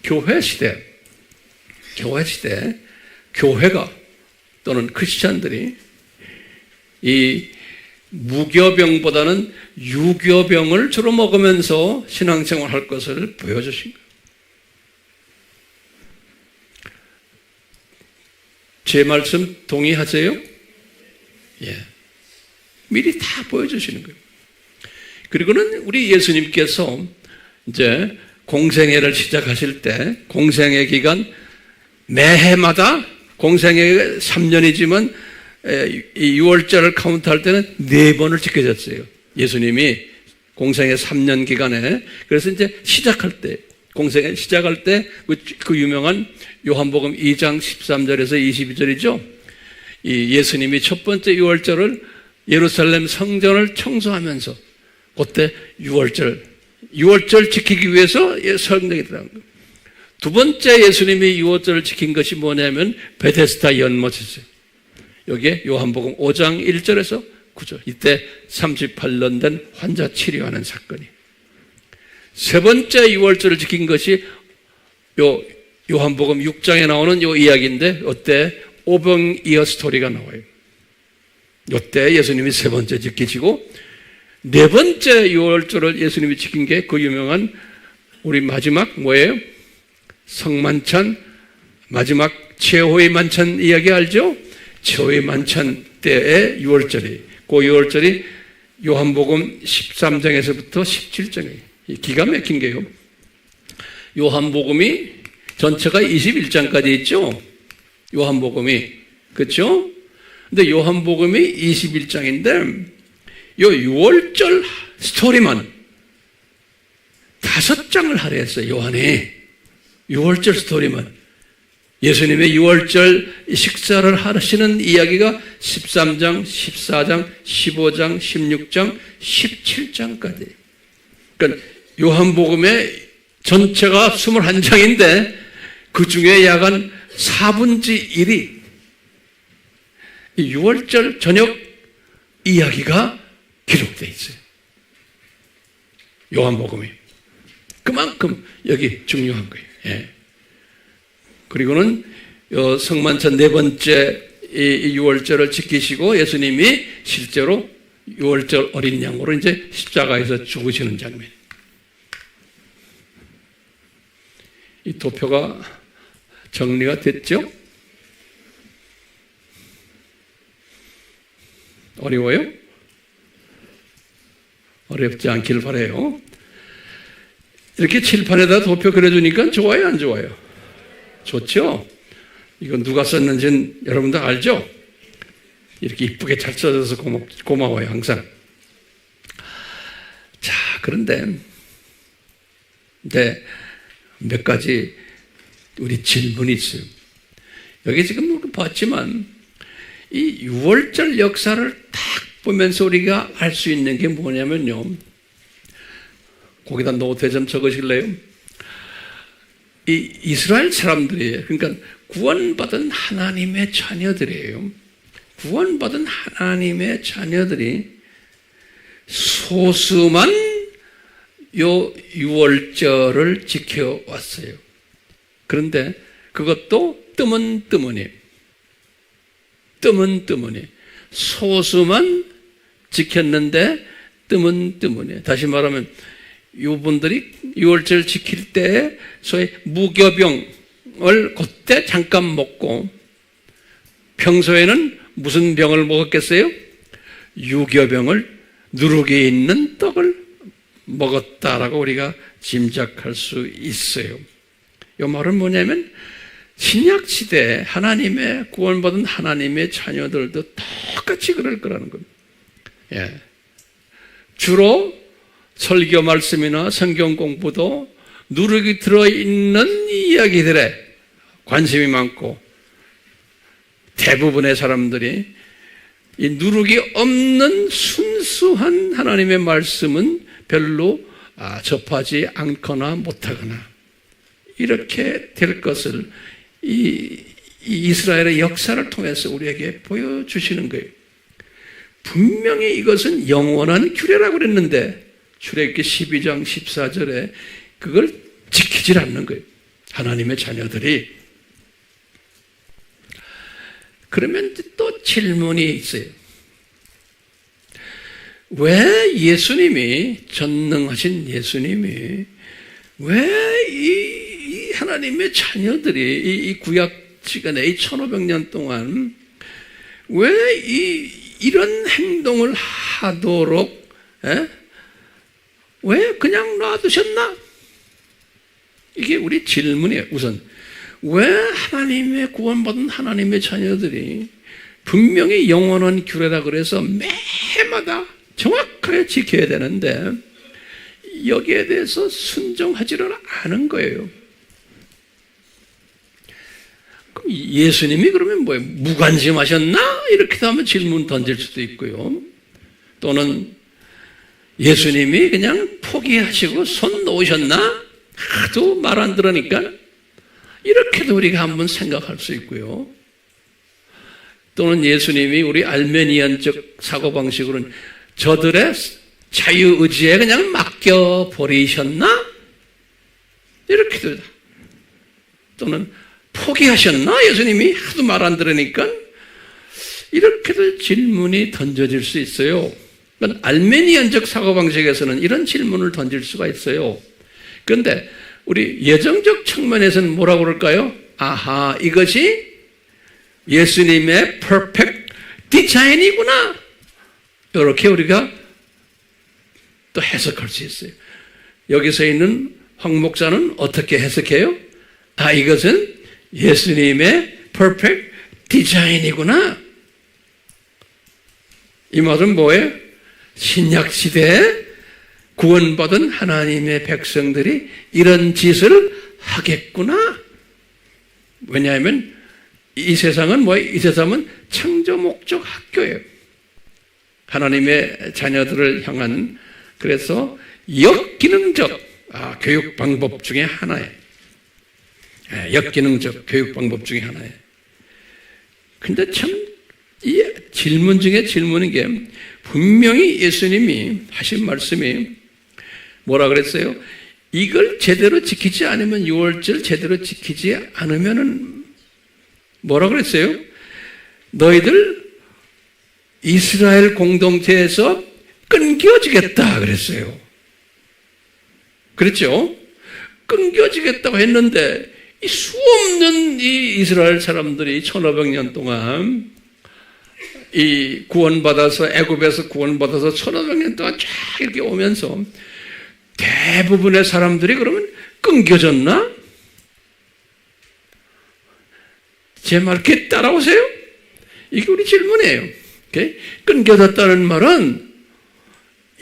교회 시대 교회가 또는 크리스찬들이 이 무교병보다는 유교병을 주로 먹으면서 신앙생활 할 것을 보여주신 거예요. 제 말씀 동의하세요? 예. 미리 다 보여주시는 거예요. 그리고는 우리 예수님께서 이제 공생애를 시작하실 때 공생애 기간 매해마다 공생애 3년이지만 이 6월절을 카운트할 때는 4번을 지켜졌어요. 예수님이 공생애 3년 기간에. 그래서 이제 시작할 때 공생애 시작할 때 그 유명한 요한복음 2장 13절에서 22절이죠. 이 예수님이 첫 번째 6월절을 예루살렘 성전을 청소하면서 그때 6월절 지키기 위해서 성령이 들어간 거예요. 두 번째 예수님이 6월절을 지킨 것이 뭐냐면 베데스다 연못이었어요. 여기에 요한복음 5장 1절에서 구조. 이때 38년 된 환자 치료하는 사건이. 세 번째 유월절을 지킨 것이 요한복음 6장에 나오는 요 이야기인데, 이때 오병이어 스토리가 나와요. 이때 예수님이 세 번째 지키시고, 네 번째 유월절을 예수님이 지킨 게 그 유명한 우리 마지막 뭐예요? 성만찬, 마지막 최후의 만찬 이야기 알죠? 최후의 만찬 때의 유월절이, 그 유월절이 요한복음 13장에서부터 17장이에요. 기가 막힌 게요. 요한복음이 전체가 21장까지 있죠? 요한복음이. 그렇죠? 근데 요한복음이 21장인데 요 유월절 스토리만 5장을 하려 했어요. 요한이. 유월절 스토리만. 예수님의 유월절 식사를 하시는 이야기가 13장, 14장, 15장, 16장, 17장까지. 그러니까 요한복음의 전체가 21장인데 그 중에 약 한 4분의 1이 유월절 저녁 이야기가 기록되어 있어요. 요한복음이. 그만큼 여기 중요한 거예요. 예. 그리고는 성만찬 네 번째 이 유월절을 지키시고 예수님이 실제로 유월절 어린 양으로 이제 십자가에서 죽으시는 장면. 이 도표가 정리가 됐죠? 어려워요? 어렵지 않길 바라요. 이렇게 칠판에다 도표 그려주니까 좋아요, 안 좋아요? 좋죠? 이건 누가 썼는지는 여러분도 알죠? 이렇게 이쁘게 잘 써져서 고마워요, 항상. 자, 그런데 몇 가지 우리 질문이 있어요. 여기 지금 봤지만 이 유월절 역사를 딱 보면서 우리가 알 수 있는 게 뭐냐면요. 거기다 노트에 좀 적으실래요? 이 이스라엘 사람들이에요. 그러니까 구원받은 하나님의 자녀들이에요. 구원받은 하나님의 자녀들이 소수만 요 유월절을 지켜왔어요. 그런데 그것도 뜨문뜨문이 소수만 지켰는데 뜨문뜨문이. 다시 말하면 이분들이 유월절 지킬 때 소위 무교병을 그때 잠깐 먹고 평소에는 무슨 병을 먹었겠어요? 유교병을 누룩에 있는 떡을 먹었다라고 우리가 짐작할 수 있어요. 이 말은 뭐냐면 신약시대에 하나님의 구원받은 하나님의 자녀들도 똑같이 그럴 거라는 겁니다. 예. 주로 설교 말씀이나 성경 공부도 누룩이 들어있는 이야기들에 관심이 많고 대부분의 사람들이 이 누룩이 없는 순수한 하나님의 말씀은 별로 접하지 않거나 못하거나 이렇게 될 것을 이 이스라엘의 역사를 통해서 우리에게 보여주시는 거예요. 분명히 이것은 영원한 규례라고 그랬는데 출애굽기 12장 14절에 그걸 지키질 않는 거예요. 하나님의 자녀들이. 그러면 또 질문이 있어요. 왜 예수님이, 전능하신 예수님이 왜 이 하나님의 자녀들이 이 구약 시간에 이 1500년 동안 왜 이런 행동을 하도록 왜 그냥 놔두셨나? 이게 우리 질문이에요. 우선 왜 하나님의 구원받은 하나님의 자녀들이 분명히 영원한 규례라 그래서 매해마다 정확하게 지켜야 되는데 여기에 대해서 순종하지를 않은 거예요. 그럼 예수님이 그러면 뭐예요? 무관심하셨나? 이렇게 하면 질문 던질 수도 있고요. 또는 예수님이 그냥 포기하시고 손 놓으셨나? 하도 말 안 들으니까 이렇게도 우리가 한번 생각할 수 있고요. 또는 예수님이 우리 알메니안적 사고방식으로는 저들의 자유의지에 그냥 맡겨버리셨나? 이렇게도, 또는 포기하셨나? 예수님이 하도 말 안 들으니까 이렇게도 질문이 던져질 수 있어요. 그러니까 알메니안적 사고방식에서는 이런 질문을 던질 수가 있어요. 그런데 우리 예정적 측면에서는 뭐라고 그럴까요? 아하, 이것이 예수님의 퍼펙트 디자인이구나. 이렇게 우리가 또 해석할 수 있어요. 여기서 있는 황 목사는 어떻게 해석해요? 아, 이것은 예수님의 퍼펙트 디자인이구나. 이 말은 뭐예요? 신약 시대에 구원받은 하나님의 백성들이 이런 짓을 하겠구나. 왜냐하면 이 세상은 뭐예요? 이 세상은 창조 목적 학교예요. 하나님의 자녀들을 향한, 그래서 역기능적 교육 방법 중에 하나예요. 역기능적 교육 방법 중에 하나예요. 근데 참 이 질문 중에 질문인 게, 분명히 예수님이 하신 말씀이 뭐라 그랬어요? 이걸 제대로 지키지 않으면, 유월절 제대로 지키지 않으면은 뭐라 그랬어요? 너희들 이스라엘 공동체에서 끊겨지겠다 그랬어요. 그랬죠? 끊겨지겠다고 했는데 이 수없는 이 이스라엘 사람들이 1500년 동안 이 구원받아서, 애굽에서 구원받아서 1500년 동안 쫙 이렇게 오면서 대부분의 사람들이 그러면 끊겨졌나? 제 말 이렇게 따라오세요? 이게 우리 질문이에요. 끊겨졌다는 말은,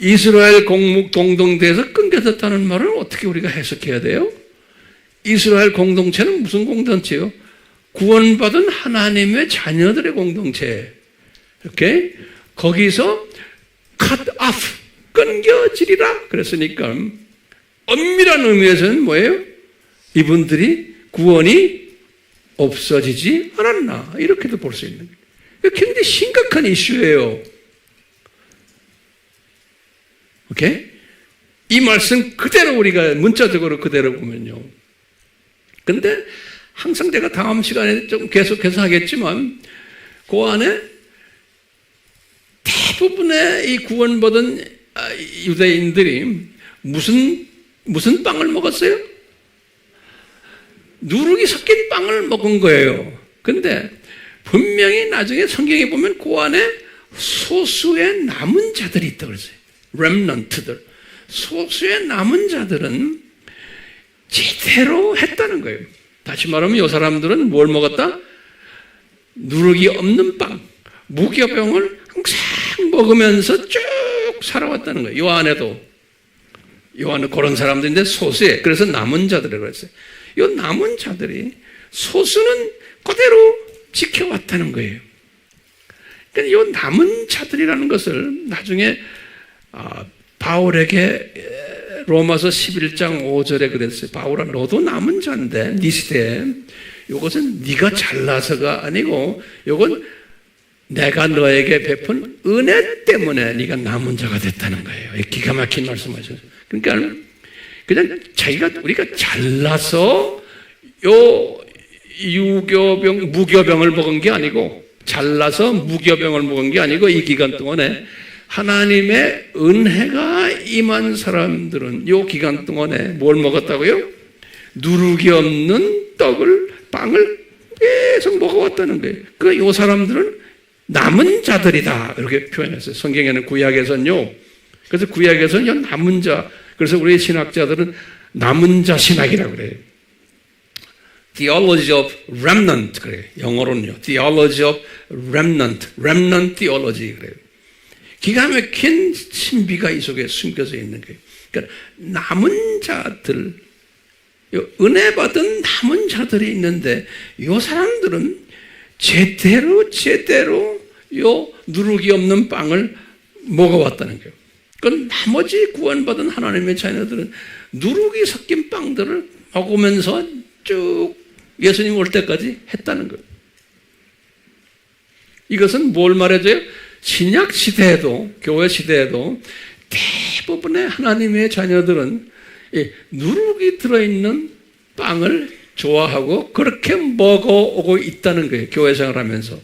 이스라엘 공동체에서 끊겨졌다는 말은 어떻게 우리가 해석해야 돼요? 이스라엘 공동체는 무슨 공동체요? 구원받은 하나님의 자녀들의 공동체. 이렇게 거기서 cut off, 끊겨지리라 그랬으니까 엄밀한 의미에서는 뭐예요? 이분들이 구원이 없어지지 않았나, 이렇게도 볼 수 있는 거예요. 굉장히 심각한 이슈예요. 오케이? 이 말씀 그대로 우리가 문자적으로 그대로 보면요. 근데 항상 제가 다음 시간에 좀 계속해서 하겠지만, 그 안에 대부분의 이 구원받은 유대인들이 무슨 빵을 먹었어요? 누룩이 섞인 빵을 먹은 거예요. 근데 분명히 나중에 성경에 보면 그 안에 소수의 남은 자들이 있다고 그랬어요. 렘넌트들. 소수의 남은 자들은 제대로 했다는 거예요. 다시 말하면 이 사람들은 뭘 먹었다? 누룩이 없는 빵, 무교병을 항상 먹으면서 쭉 살아왔다는 거예요. 요 안에는 그런 사람들인데 소수에, 그래서 남은 자들이라고 했어요. 이 남은 자들이, 소수는 그대로 지켜왔다는 거예요. 그러니까 이 남은 자들이라는 것을 나중에 바울에게 로마서 11장 5절에 그랬어요. 바울아, 너도 남은 자인데 네 시대에 이것은 네가 잘나서가 아니고 이건 내가 너에게 베푼 은혜 때문에 네가 남은 자가 됐다는 거예요. 기가 막힌 말씀하셨어요. 그러니까 그냥 우리가 잘나서 무교병을 먹은 게 아니고, 잘나서 무교병을 먹은 게 아니고, 이 기간 동안에 하나님의 은혜가 임한 사람들은 이 기간 동안에 뭘 먹었다고요? 누룩이 없는 빵을 계속 먹어왔다는 거예요. 이 사람들은 남은 자들이다, 이렇게 표현했어요. 성경에는, 구약에서는요. 그래서 구약에서는 남은 자, 그래서 우리 신학자들은 남은 자 신학이라고 그래요. Theology of remnant 그래요. 영어로는요. Theology of remnant theology 그래요. 기가 막힌 신비가 이 속에 숨겨져 있는 거예요. 그러니까 남은 자들, 은혜 받은 남은 자들이 있는데, 이 사람들은 제대로 누룩이 없는 빵을 먹어왔다는 거예요. 그 나머지 구원받은 하나님의 자녀들은 누룩이 섞인 빵들을 먹으면서 쭉 예수님 올 때까지 했다는 거예요. 이것은 뭘 말해줘요? 신약 시대에도, 교회 시대에도 대부분의 하나님의 자녀들은 누룩이 들어있는 빵을 좋아하고 그렇게 먹어오고 있다는 거예요. 교회 생활하면서.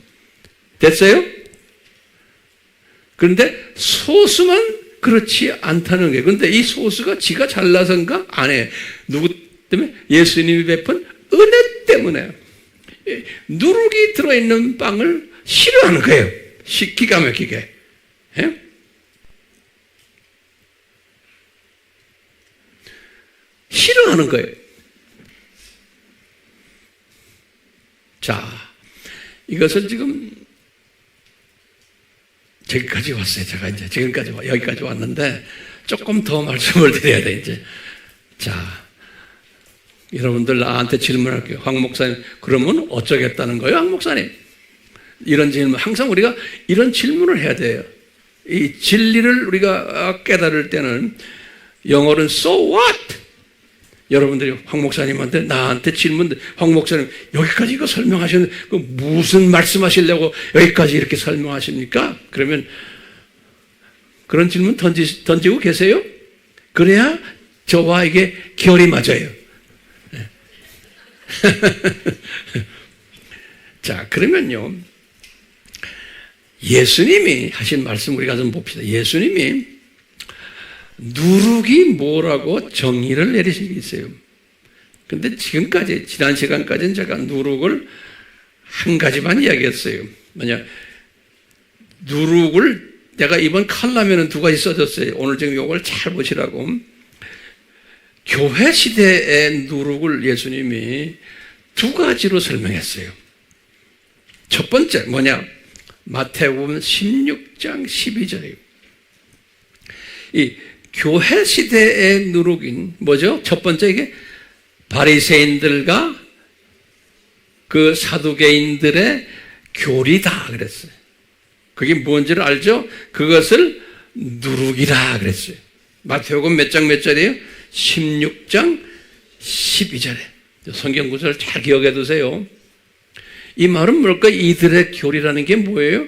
됐어요? 그런데 소수만 그렇지 않다는 거예요. 그런데 이 소수가 지가 잘나서인가? 아니에요. 누구 때문에? 예수님이 베푼 은혜 때문에. 누룩이 들어있는 빵을 싫어하는 거예요. 기가 막히게. 예? 싫어하는 거예요. 자, 이것을 지금 저기까지 왔어요. 제가 이제 지금까지 여기까지 왔는데 조금 더 말씀을 드려야 돼 이제. 자, 여러분들 나한테 질문할게요. 황 목사님, 그러면 어쩌겠다는 거예요, 황 목사님? 이런 질문, 항상 우리가 이런 질문을 해야 돼요. 이 진리를 우리가 깨달을 때는 영어로는 so what? 여러분들이 황 목사님한테 나한테 질문, 황 목사님 여기까지 이거 설명하셨는데 그 무슨 말씀하시려고 여기까지 이렇게 설명하십니까? 그러면 그런 질문 던지고 계세요? 그래야 저와 이게 결이 맞아요. 자, 그러면요, 예수님이 하신 말씀 우리가 좀 봅시다. 예수님이 누룩이 뭐라고 정의를 내리신 게 있어요. 근데 지금까지, 지난 시간까지는 제가 누룩을 한 가지만 이야기했어요. 뭐냐, 누룩을 내가 이번 칼럼에는 두 가지 써줬어요. 오늘 지금 이걸 잘 보시라고. 교회 시대의 누룩을 예수님이 두 가지로 설명했어요. 첫 번째 뭐냐? 마태복음 16장 12절이에요. 이 교회 시대의 누룩인 뭐죠? 첫 번째 이게 바리새인들과 그 사두개인들의 교리다 그랬어요. 그게 뭔지를 알죠? 그것을 누룩이라 그랬어요. 마태복음 몇 장 몇 절이에요? 16장 12절에. 성경 구절을 잘 기억해 두세요. 이 말은 뭘까? 이들의 교리라는 게 뭐예요?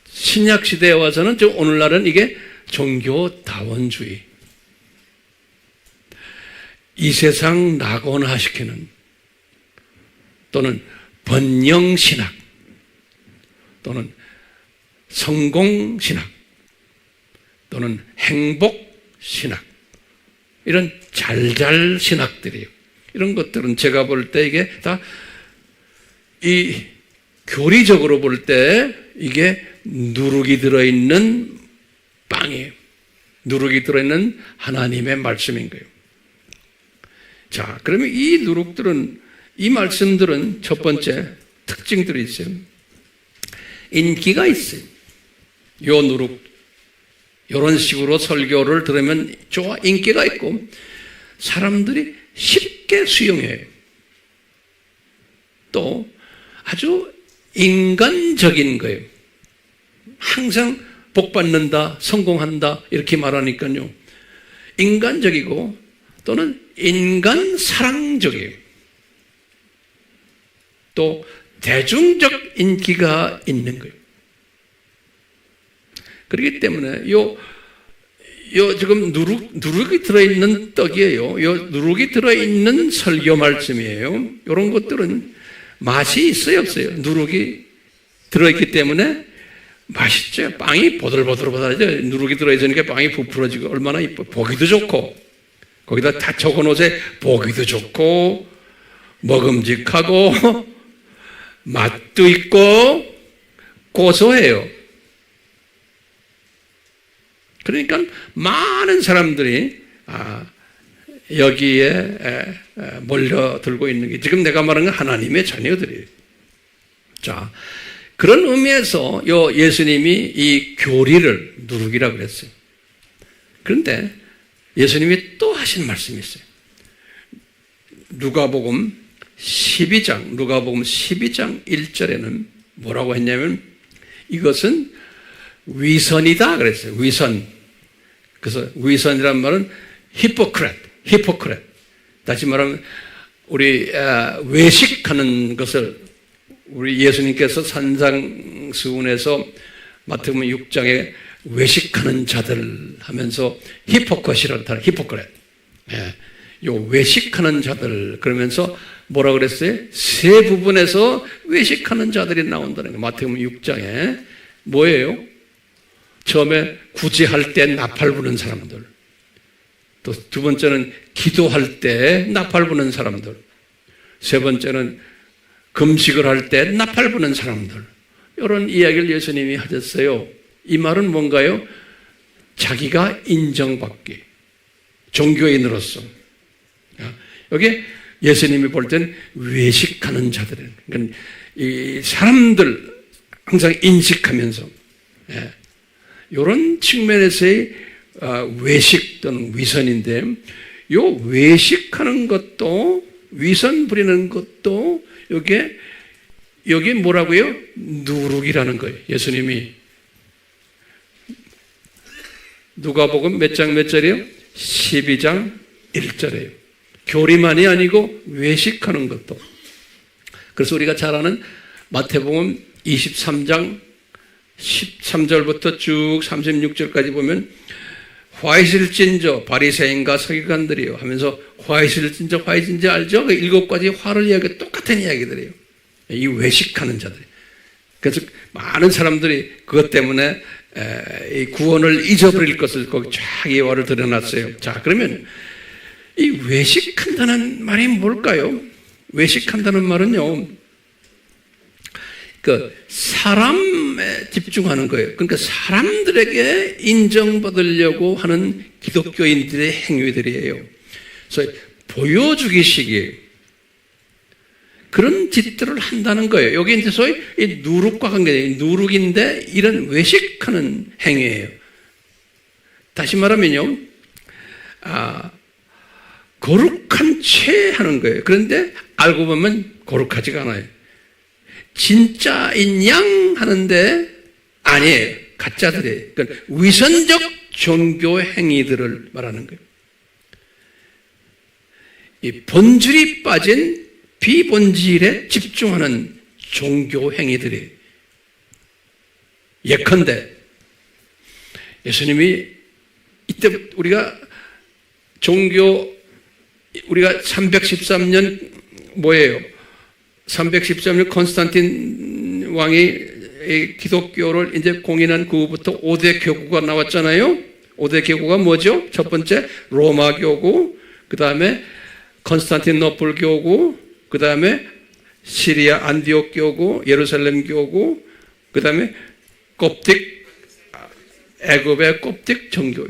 신약 시대에 와서는 지금 오늘날은 이게 종교다원주의, 이 세상 낙원화시키는, 또는 번영신학, 또는 성공신학, 또는 행복신학, 이런 잘잘 신학들이에요. 이런 것들은 제가 볼 때 이게 다 이 교리적으로 볼 때 이게 누룩이 들어있는 빵이에요. 누룩이 들어있는 하나님의 말씀인 거예요. 자, 그러면 이 누룩들은, 이 말씀들은 첫 번째 특징들이 있어요. 인기가 있어요. 요 누룩, 이런 식으로 설교를 들으면 좋아, 인기가 있고 사람들이 쉽게 수용해요. 또 아주 인간적인 거예요. 항상 복받는다, 성공한다 이렇게 말하니까요, 인간적이고 또는 인간사랑적이에요. 또 대중적 인기가 있는 거예요. 그렇기 때문에 요 지금 누룩이 들어있는 떡이에요. 요 누룩이 들어있는 설교 말씀이에요. 이런 것들은 맛이 있어요, 없어요? 누룩이 들어있기 때문에 맛있죠. 빵이 보들보들보들하죠. 누룩이 들어있으니까 빵이 부풀어지고 얼마나 이뻐. 보기도 좋고, 거기다 다 적어놓으세요. 보기도 좋고, 먹음직하고, 맛도 있고, 고소해요. 그러니까 많은 사람들이 여기에 몰려들고 있는 게 지금 내가 말하는 건 하나님의 자녀들이에요. 자, 그런 의미에서 예수님이 이 교리를 누룩이라고 그랬어요. 그런데 예수님이 또 하신 말씀이 있어요. 누가복음 12장 1절에는 뭐라고 했냐면, 이것은 위선이다 그랬어요. 위선. 그래서 위선이란 말은 히포크렛. 다시 말하면 우리 외식하는 것을 우리 예수님께서 산상수훈에서 마태복음 6장에 외식하는 자들 하면서 히포크레시라는 단어, 히포크레. 예, 요 외식하는 자들 그러면서 뭐라 그랬어요? 세 부분에서 외식하는 자들이 나온다는 거예요. 마태복음 6장에 뭐예요? 처음에 구제할 때 나팔 부는 사람들, 또 두 번째는 기도할 때 나팔 부는 사람들, 세 번째는 금식을 할 때 나팔 부는 사람들, 이런 이야기를 예수님이 하셨어요. 이 말은 뭔가요? 자기가 인정받기, 종교인으로서. 여기 예수님이 볼 때는 외식하는 자들은, 그러니까 이 사람들 항상 인식하면서, 이런 측면에서의 외식 또는 위선인데, 요 외식하는 것도, 위선 부리는 것도 여기 뭐라고요? 누룩이라는 거예요. 예수님이 누가복음 몇 장 몇 절이에요? 12장 1절이에요. 교리만이 아니고 외식하는 것도. 그래서 우리가 잘 아는 마태복음 23장 13절부터 쭉 36절까지 보면 화이실진저 바리새인과 서기관들이요 하면서 화이실진저 알죠? 그 7가지 화를 이야기 똑같은 이야기들이에요. 이 외식하는 자들이. 그래서 많은 사람들이 그것 때문에 이 구원을 잊어버릴 것을 거기 쫙 예화를 드러났어요. 자, 그러면 이 외식한다는 말이 뭘까요? 외식한다는 말은요, 그 사람에 집중하는 거예요. 그러니까 사람들에게 인정받으려고 하는 기독교인들의 행위들이에요. 그래서 보여주기식이에요. 그런 짓들을 한다는 거예요. 여기 이제 소위 이 누룩과 관계돼요. 누룩인데 이런 외식하는 행위예요. 다시 말하면요, 거룩한 채 하는 거예요. 그런데 알고 보면 거룩하지가 않아요. 진짜인 양 하는데 아니에요. 가짜들이에요. 그러니까 위선적 종교 행위들을 말하는 거예요. 이 본질이 빠진 비본질에 집중하는 종교 행위들이. 예컨대 예수님이 이때 우리가 313년 뭐예요? 313년 콘스탄틴 왕이 기독교를 이제 공인한 그 후부터 5대 교구가 나왔잖아요. 5대 교구가 뭐죠? 첫 번째 로마 교구, 그 다음에 콘스탄티노플 교구, 그 다음에 시리아 안디옥 교구, 예루살렘 교구, 그 다음에 애굽의 koptic 정교,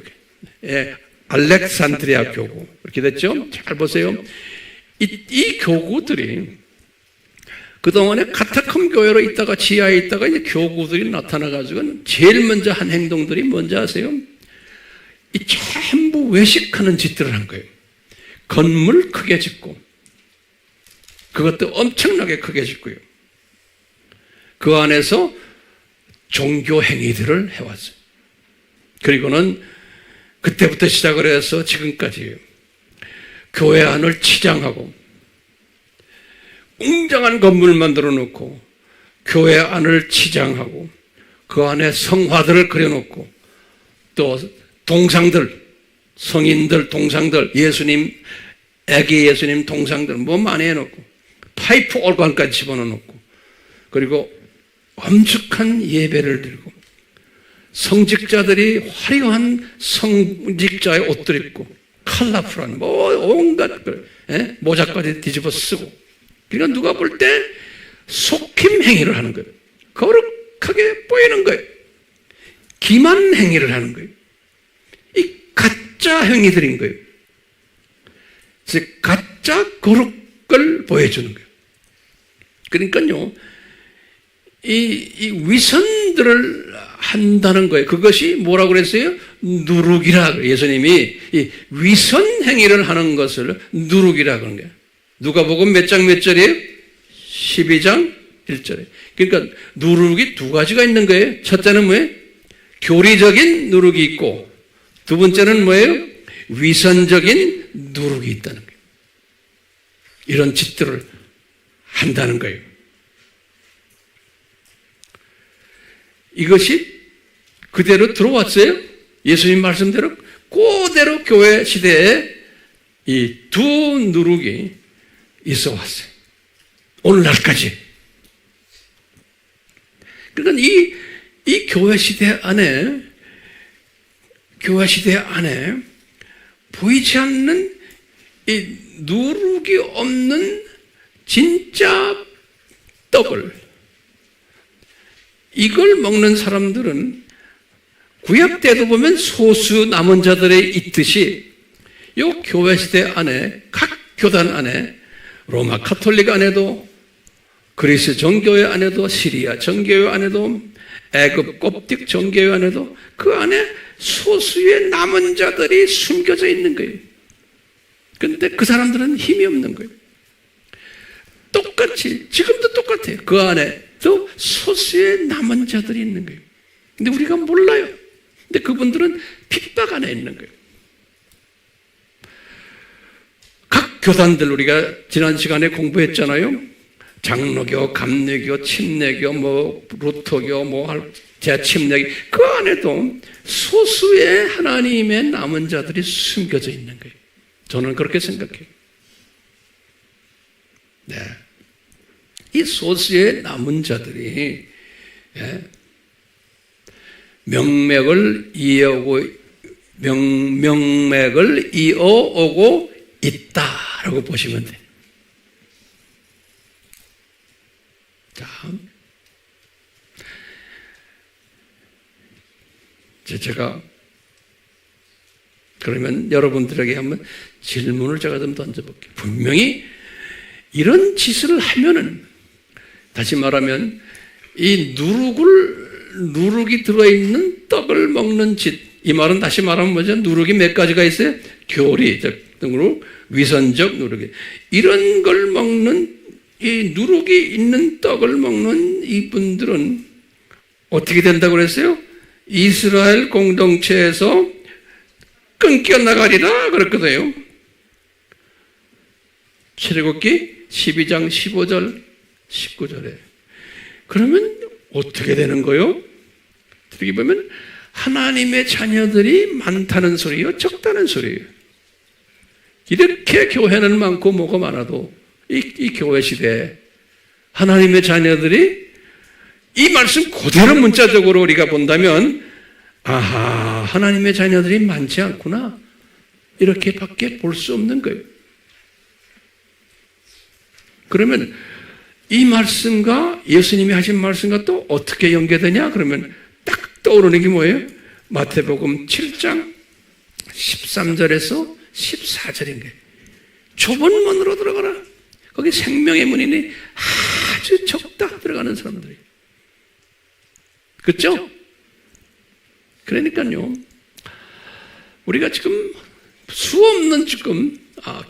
알렉산드리아 교구. 이렇게 됐죠? 잘 보세요. 이 교구들이 그동안에 카타콤 교회로 있다가 지하에 있다가 이제 교구들이 나타나가지고 제일 먼저 한 행동들이 뭔지 아세요? 이 전부 외식하는 짓들을 한 거예요. 건물 크게 짓고, 그것도 엄청나게 크게 짓고요. 그 안에서 종교 행위들을 해왔어요. 그리고는 그때부터 시작을 해서 지금까지 교회 안을 치장하고 웅장한 건물을 만들어 놓고 교회 안을 치장하고 그 안에 성화들을 그려놓고 또 동상들, 성인들 동상들, 예수님, 애기 예수님 동상들 뭐 많이 해놓고 파이프 올관까지 집어넣어놓고 그리고 엄숙한 예배를 드리고 성직자들이 화려한 성직자의 옷들 입고 컬러풀한 뭐 온갖 모자까지 뒤집어 쓰고, 그러니까 누가 볼 때 속임 행위를 하는 거예요. 거룩하게 보이는 거예요. 기만 행위를 하는 거예요. 이 가짜 행위들인 거예요. 즉 가짜 거룩을 보여주는 거예요. 그러니까요, 이 위선들을 한다는 거예요. 그것이 뭐라고 그랬어요? 누룩이라. 예수님이 이 위선 행위를 하는 것을 누룩이라 그런 거예요. 누가복음 몇 장 몇 절이에요? 12장 1절에. 그러니까 누룩이 두 가지가 있는 거예요. 첫째는 뭐예요? 교리적인 누룩이 있고, 두 번째는 뭐예요? 위선적인 누룩이 있다는 거예요. 이런 짓들을 한다는 거예요. 이것이 그대로 들어왔어요. 예수님 말씀대로 그대로 교회 시대에 이 두 누룩이 있어 왔어요. 오늘날까지. 그러니까 이 교회 시대 안에 보이지 않는 이 누룩이 없는 진짜 떡을, 이걸 먹는 사람들은 구약 때도 보면 소수 남은 자들에 있듯이 이 교회 시대 안에 각 교단 안에 로마 카톨릭 안에도 그리스 정교회 안에도 시리아 정교회 안에도 애굽 koptic 정교회 안에도 그 안에 소수의 남은 자들이 숨겨져 있는 거예요. 그런데 그 사람들은 힘이 없는 거예요. 똑같이 지금도 똑같아요. 그 안에 또 소수의 남은 자들이 있는 거예요. 근데 우리가 몰라요. 근데 그분들은 핍박 안에 있는 거예요. 각 교단들 우리가 지난 시간에 공부했잖아요. 장로교, 감리교, 침례교, 루터교, 재침례교, 그 안에도 소수의 하나님의 남은 자들이 숨겨져 있는 거예요. 저는 그렇게 생각해요. 네. 이 소수의 남은 자들이 명맥을 이어오고 있다라고 보시면 돼요. 자, 제가 그러면 여러분들에게 한번 질문을 제가 좀 던져볼게요. 분명히 이런 짓을 하면은, 다시 말하면 이 누룩이 들어있는 떡을 먹는 짓, 이 말은 다시 말하면 뭐죠? 누룩이 몇 가지가 있어요? 교리 등으로 위선적 누룩이, 이런 걸 먹는, 이 누룩이 있는 떡을 먹는 이분들은 어떻게 된다고 그랬어요? 이스라엘 공동체에서 끊겨 나가리라 그랬거든요. 출애굽기 12장 15절 19절에. 그러면 어떻게 되는 거예요? 어떻게 보면 하나님의 자녀들이 많다는 소리요, 적다는 소리예요. 이렇게 교회는 많고 뭐가 많아도 이 교회 시대에 하나님의 자녀들이 이 말씀 그대로 문자적으로 우리가 본다면, 아하, 하나님의 자녀들이 많지 않구나, 이렇게밖에 볼 수 없는 거예요. 그러면 이 말씀과 예수님이 하신 말씀과 또 어떻게 연계되냐? 그러면 딱 떠오르는 게 뭐예요? 마태복음 7장 13절에서 14절인 거예요. 좁은 문으로 들어가라. 거기 생명의 문이니 아주 적다 들어가는 사람들이. 그렇죠? 그러니까요, 우리가 지금 수없는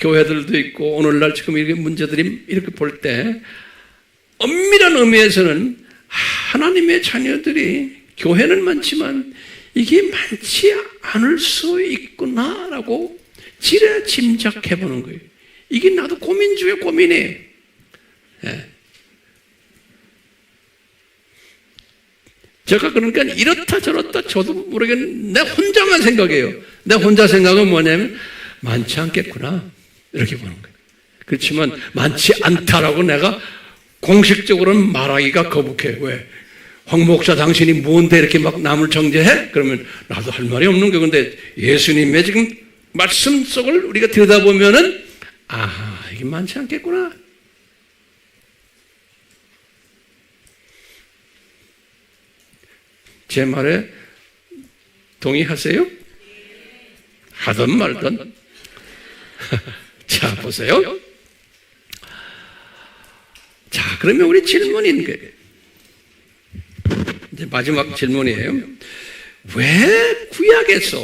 교회들도 있고 오늘날 지금 이렇게 문제들이 이렇게 볼 때 엄밀한 의미에서는 하나님의 자녀들이 교회는 많지만 이게 많지 않을 수 있구나라고 지레 짐작해 보는 거예요. 이게 나도 고민 중에 고민이에요. 예. 제가 그러니까 이렇다 저렇다 저도 모르겠는데 내 혼자만 생각해요. 내 혼자 생각은 뭐냐면 많지 않겠구나 이렇게 보는 거예요. 그렇지만 많지 않다라고 내가 공식적으로는 말하기가 거북해요. 왜? 황 목사 당신이 뭔데 이렇게 막 남을 정죄해? 그러면 나도 할 말이 없는 거예요. 근데 예수님의 지금 말씀 속을 우리가 들여다보면은 아하, 이게 많지 않겠구나. 제 말에 동의하세요? 하든 말든. 자, 보세요. 자, 그러면 우리 질문인 거예요. 이제 마지막 질문이에요. 왜 구약에서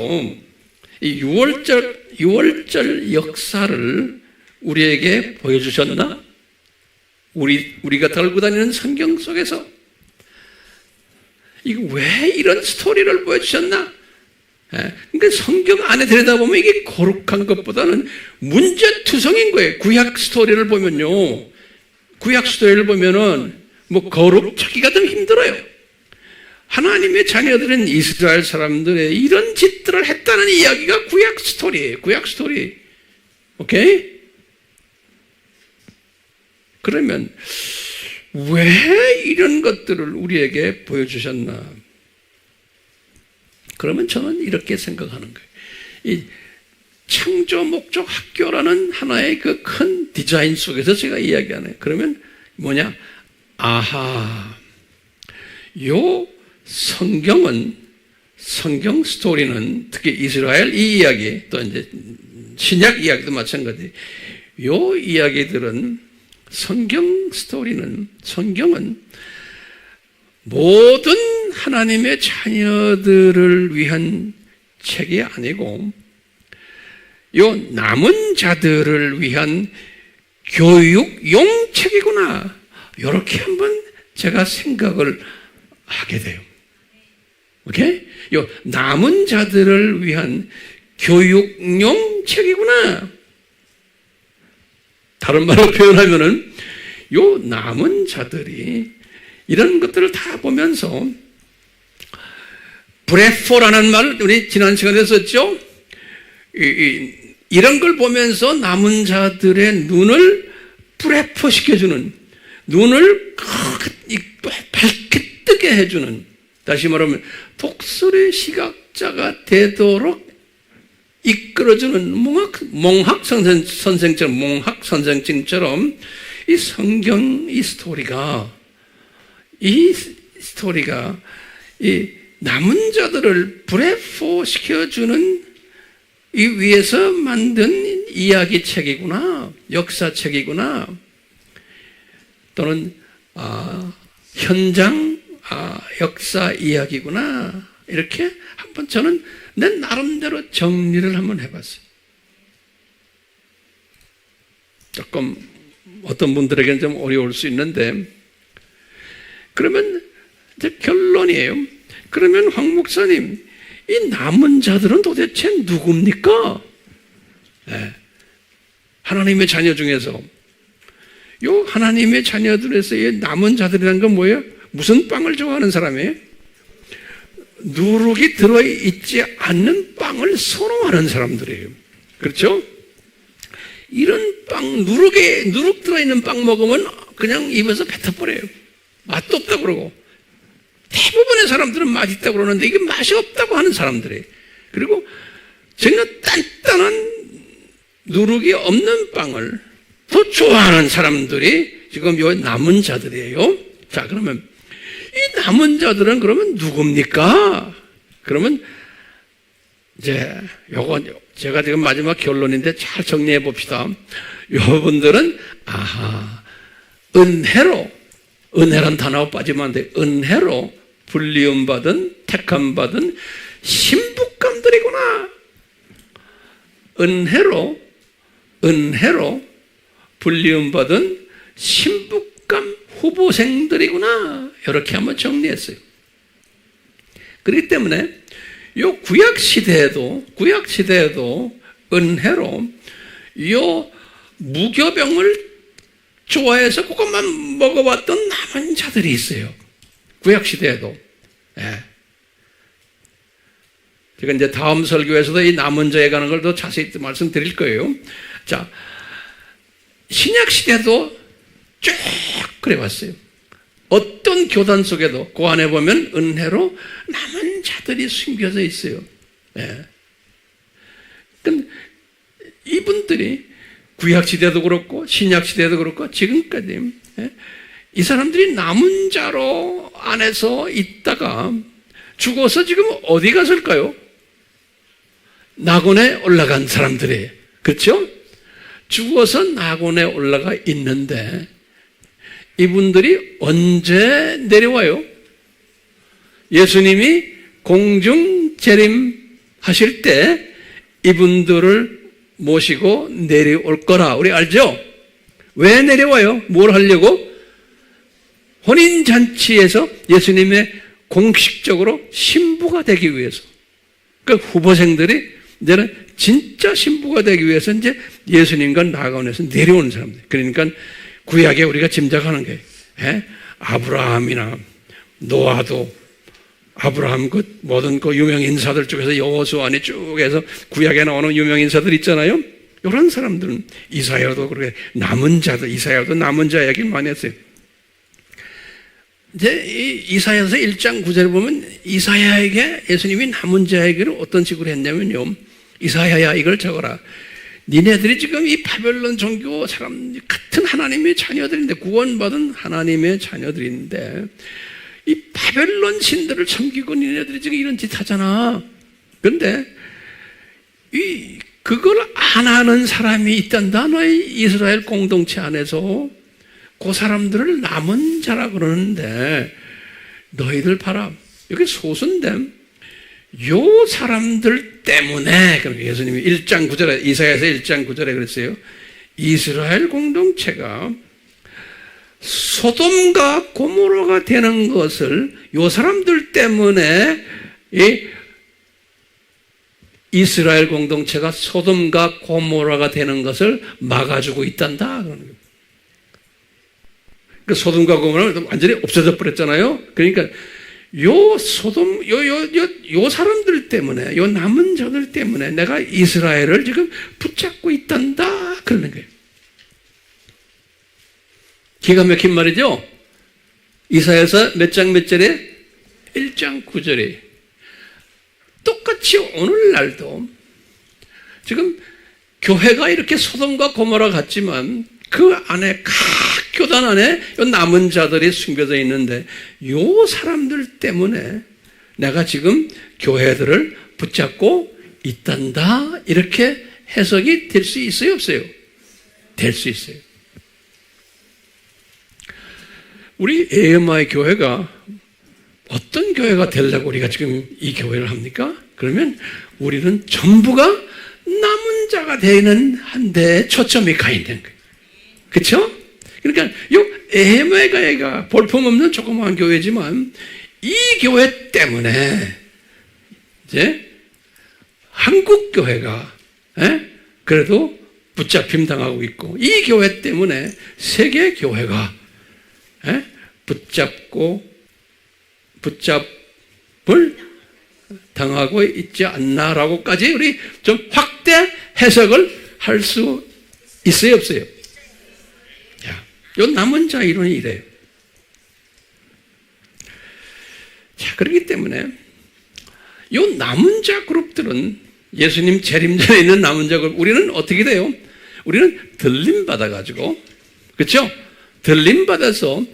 이 6월절 역사를 우리에게 보여주셨나? 우리가 달고 다니는 성경 속에서 이거 왜 이런 스토리를 보여주셨나? 그러니까 성경 안에 들여다보면 이게 거룩한 것보다는 문제투성인 거예요. 구약 스토리를 보면요, 구약 스토리를 보면은 뭐 거룩 찾기가 좀 힘들어요. 하나님의 자녀들은 이스라엘 사람들의 이런 짓들을 했다는 이야기가 구약 스토리예요. 구약 스토리. 오케이? 그러면 왜 이런 것들을 우리에게 보여주셨나? 그러면 저는 이렇게 생각하는 거예요. 이 창조 목적 학교라는 하나의 그 큰 디자인 속에서 제가 이야기하네요. 그러면 뭐냐? 아하, 요 성경 스토리는 특히 이스라엘 이 이야기, 또 이제 신약 이야기도 마찬가지. 요 이야기들은 성경은 모든 하나님의 자녀들을 위한 책이 아니고 요 남은 자들을 위한 교육용 책이구나. 이렇게 한번 제가 생각을 하게 돼요. 오케이? 요 남은 자들을 위한 교육용 책이구나. 다른 말로 표현하면은 요 남은 자들이 이런 것들을 다 보면서 브레포라는 말 우리 지난 시간에 썼죠. 이런 걸 보면서 남은 자들의 눈을 브레포 시켜주는, 눈을 밝게 뜨게 해주는, 다시 말하면 독설의 시각자가 되도록 이끌어주는 몽학 선생처럼 이 성경 이 스토리가 이 남은 자들을 브레포 시켜주는 이 위에서 만든 이야기 책이구나, 역사책이구나, 또는 현장 역사 이야기구나, 이렇게 한번 저는 내 나름대로 정리를 한번 해봤어요. 조금 어떤 분들에게는 좀 어려울 수 있는데, 그러면 이제 결론이에요. 그러면 황 목사님, 이 남은 자들은 도대체 누굽니까? 네. 하나님의 자녀 중에서 요 하나님의 자녀들에서 이 남은 자들이라는 건 뭐예요? 무슨 빵을 좋아하는 사람이에요? 누룩이 들어있지 않는 빵을 선호하는 사람들이에요. 그렇죠? 이런 빵, 누룩 들어있는 빵 먹으면 그냥 입에서 뱉어버려요. 맛도 없다고 그러고. 대부분의 사람들은 맛있다고 그러는데 이게 맛이 없다고 하는 사람들이에요. 그리고 전혀 단단한 누룩이 없는 빵을 더 좋아하는 사람들이 지금 요 남은 자들이에요. 자, 그러면 이 남은 자들은 그러면 누굽니까? 그러면 이제 요거 제가 지금 마지막 결론인데 잘 정리해 봅시다. 여러분들은 은혜란 단어가 빠지면 안 돼. 은혜로 불리움받은 택함받은 신부감들이구나. 은혜로 불리움받은 신부감 후보생들이구나. 이렇게 한번 정리했어요. 그렇기 때문에 요 구약 시대에도 은혜로 요 무교병을 좋아해서 그것만 먹어봤던 남은 자들이 있어요. 구약 시대에도. 예. 제가 이제 다음 설교에서도 이 남은 자에 관한 걸 더 자세히 말씀드릴 거예요. 자, 신약 시대도 쭉 그래왔어요. 어떤 교단 속에도 그 안에 보면 은혜로 남은 자들이 숨겨져 있어요. 예. 그러니까 이분들이 구약 시대도 그렇고 신약 시대도 그렇고 지금까지 이 사람들이 남은 자로 안에서 있다가 죽어서 지금 어디 갔을까요? 낙원에 올라간 사람들이에요. 그렇죠? 죽어서 낙원에 올라가 있는데 이분들이 언제 내려와요? 예수님이 공중 재림하실 때 이분들을 모시고 내려올 거라 우리 알죠? 왜 내려와요? 뭘 하려고? 혼인잔치에서 예수님의 공식적으로 신부가 되기 위해서. 그러니까 후보생들이 이제는 진짜 신부가 되기 위해서 이제 예수님과 낙원에서 내려오는 사람들. 그러니까 구약에 우리가 짐작하는 게 아브라함이나 노아도 아브라함 모든 유명 인사들 중에서 여호수아 안에 쭉 해서 구약에 나오는 유명 인사들 있잖아요. 이런 사람들은 이사야도 그렇게 남은 자들, 이사야도 남은 자 얘기를 많이 했어요. 이제 이사야서 1장 9절에 보면 이사야에게 예수님이 남은 자 얘기를 어떤 식으로 했냐면요. 이사야야 이걸 적어라. 니네들이 지금 이 바벨론 종교 사람 같은 하나님의 자녀들인데 구원받은 하나님의 자녀들인데 이 바벨론 신들을 섬기고 니네들이 지금 이런 짓 하잖아. 그런데 그걸 안 하는 사람이 있단다. 너희 이스라엘 공동체 안에서 그 사람들을 남은 자라 그러는데 너희들 봐라. 여기 소수인데 요 사람들 때문에 그럼 예수님이 1장 9절에 이사야서 1장 9절에 그랬어요. 이스라엘 공동체가 소돔과 고모라가 되는 것을 요 사람들 때문에 이스라엘 공동체가 소돔과 고모라가 되는 것을 막아주고 있단다. 그 소돔과 고모라가 완전히 없어져 버렸잖아요. 그러니까 요 소돔, 요 사람들 때문에, 요 남은 자들 때문에 내가 이스라엘을 지금 붙잡고 있단다. 그러는 거예요. 기가 막힌 말이죠? 이사야서 몇 장 몇 절에? 1장 9절에. 똑같이 오늘날도 지금 교회가 이렇게 소돔과 고모라 같지만 그 안에 각 교단 안에 요 남은 자들이 숨겨져 있는데 요 사람들 때문에 내가 지금 교회들을 붙잡고 있단다. 이렇게 해석이 될 수 있어요? 없어요? 될 수 있어요. 우리 AMI 교회가 어떤 교회가 되려고 우리가 지금 이 교회를 합니까? 그러면 우리는 전부가 남은 자가 되는 한 대에 초점이 가 있는 거예요. 그렇죠? 그러니까 요 AMI 교회가 볼품없는 조그마한 교회지만 이 교회 때문에 이제 한국 교회가 그래도 붙잡힘 당하고 있고 이 교회 때문에 세계 교회가 붙잡을 당하고 있지 않나라고까지 우리 좀 확대 해석을 할 수 있어요, 없어요? 자, 요 남은 자 이론이 이래요. 자, 그렇기 때문에 요 남은 자 그룹들은 예수님 재림전에 있는 남은 자 그룹, 우리는 어떻게 돼요? 우리는 들림 받아가지고, 그렇죠? 들림 받아서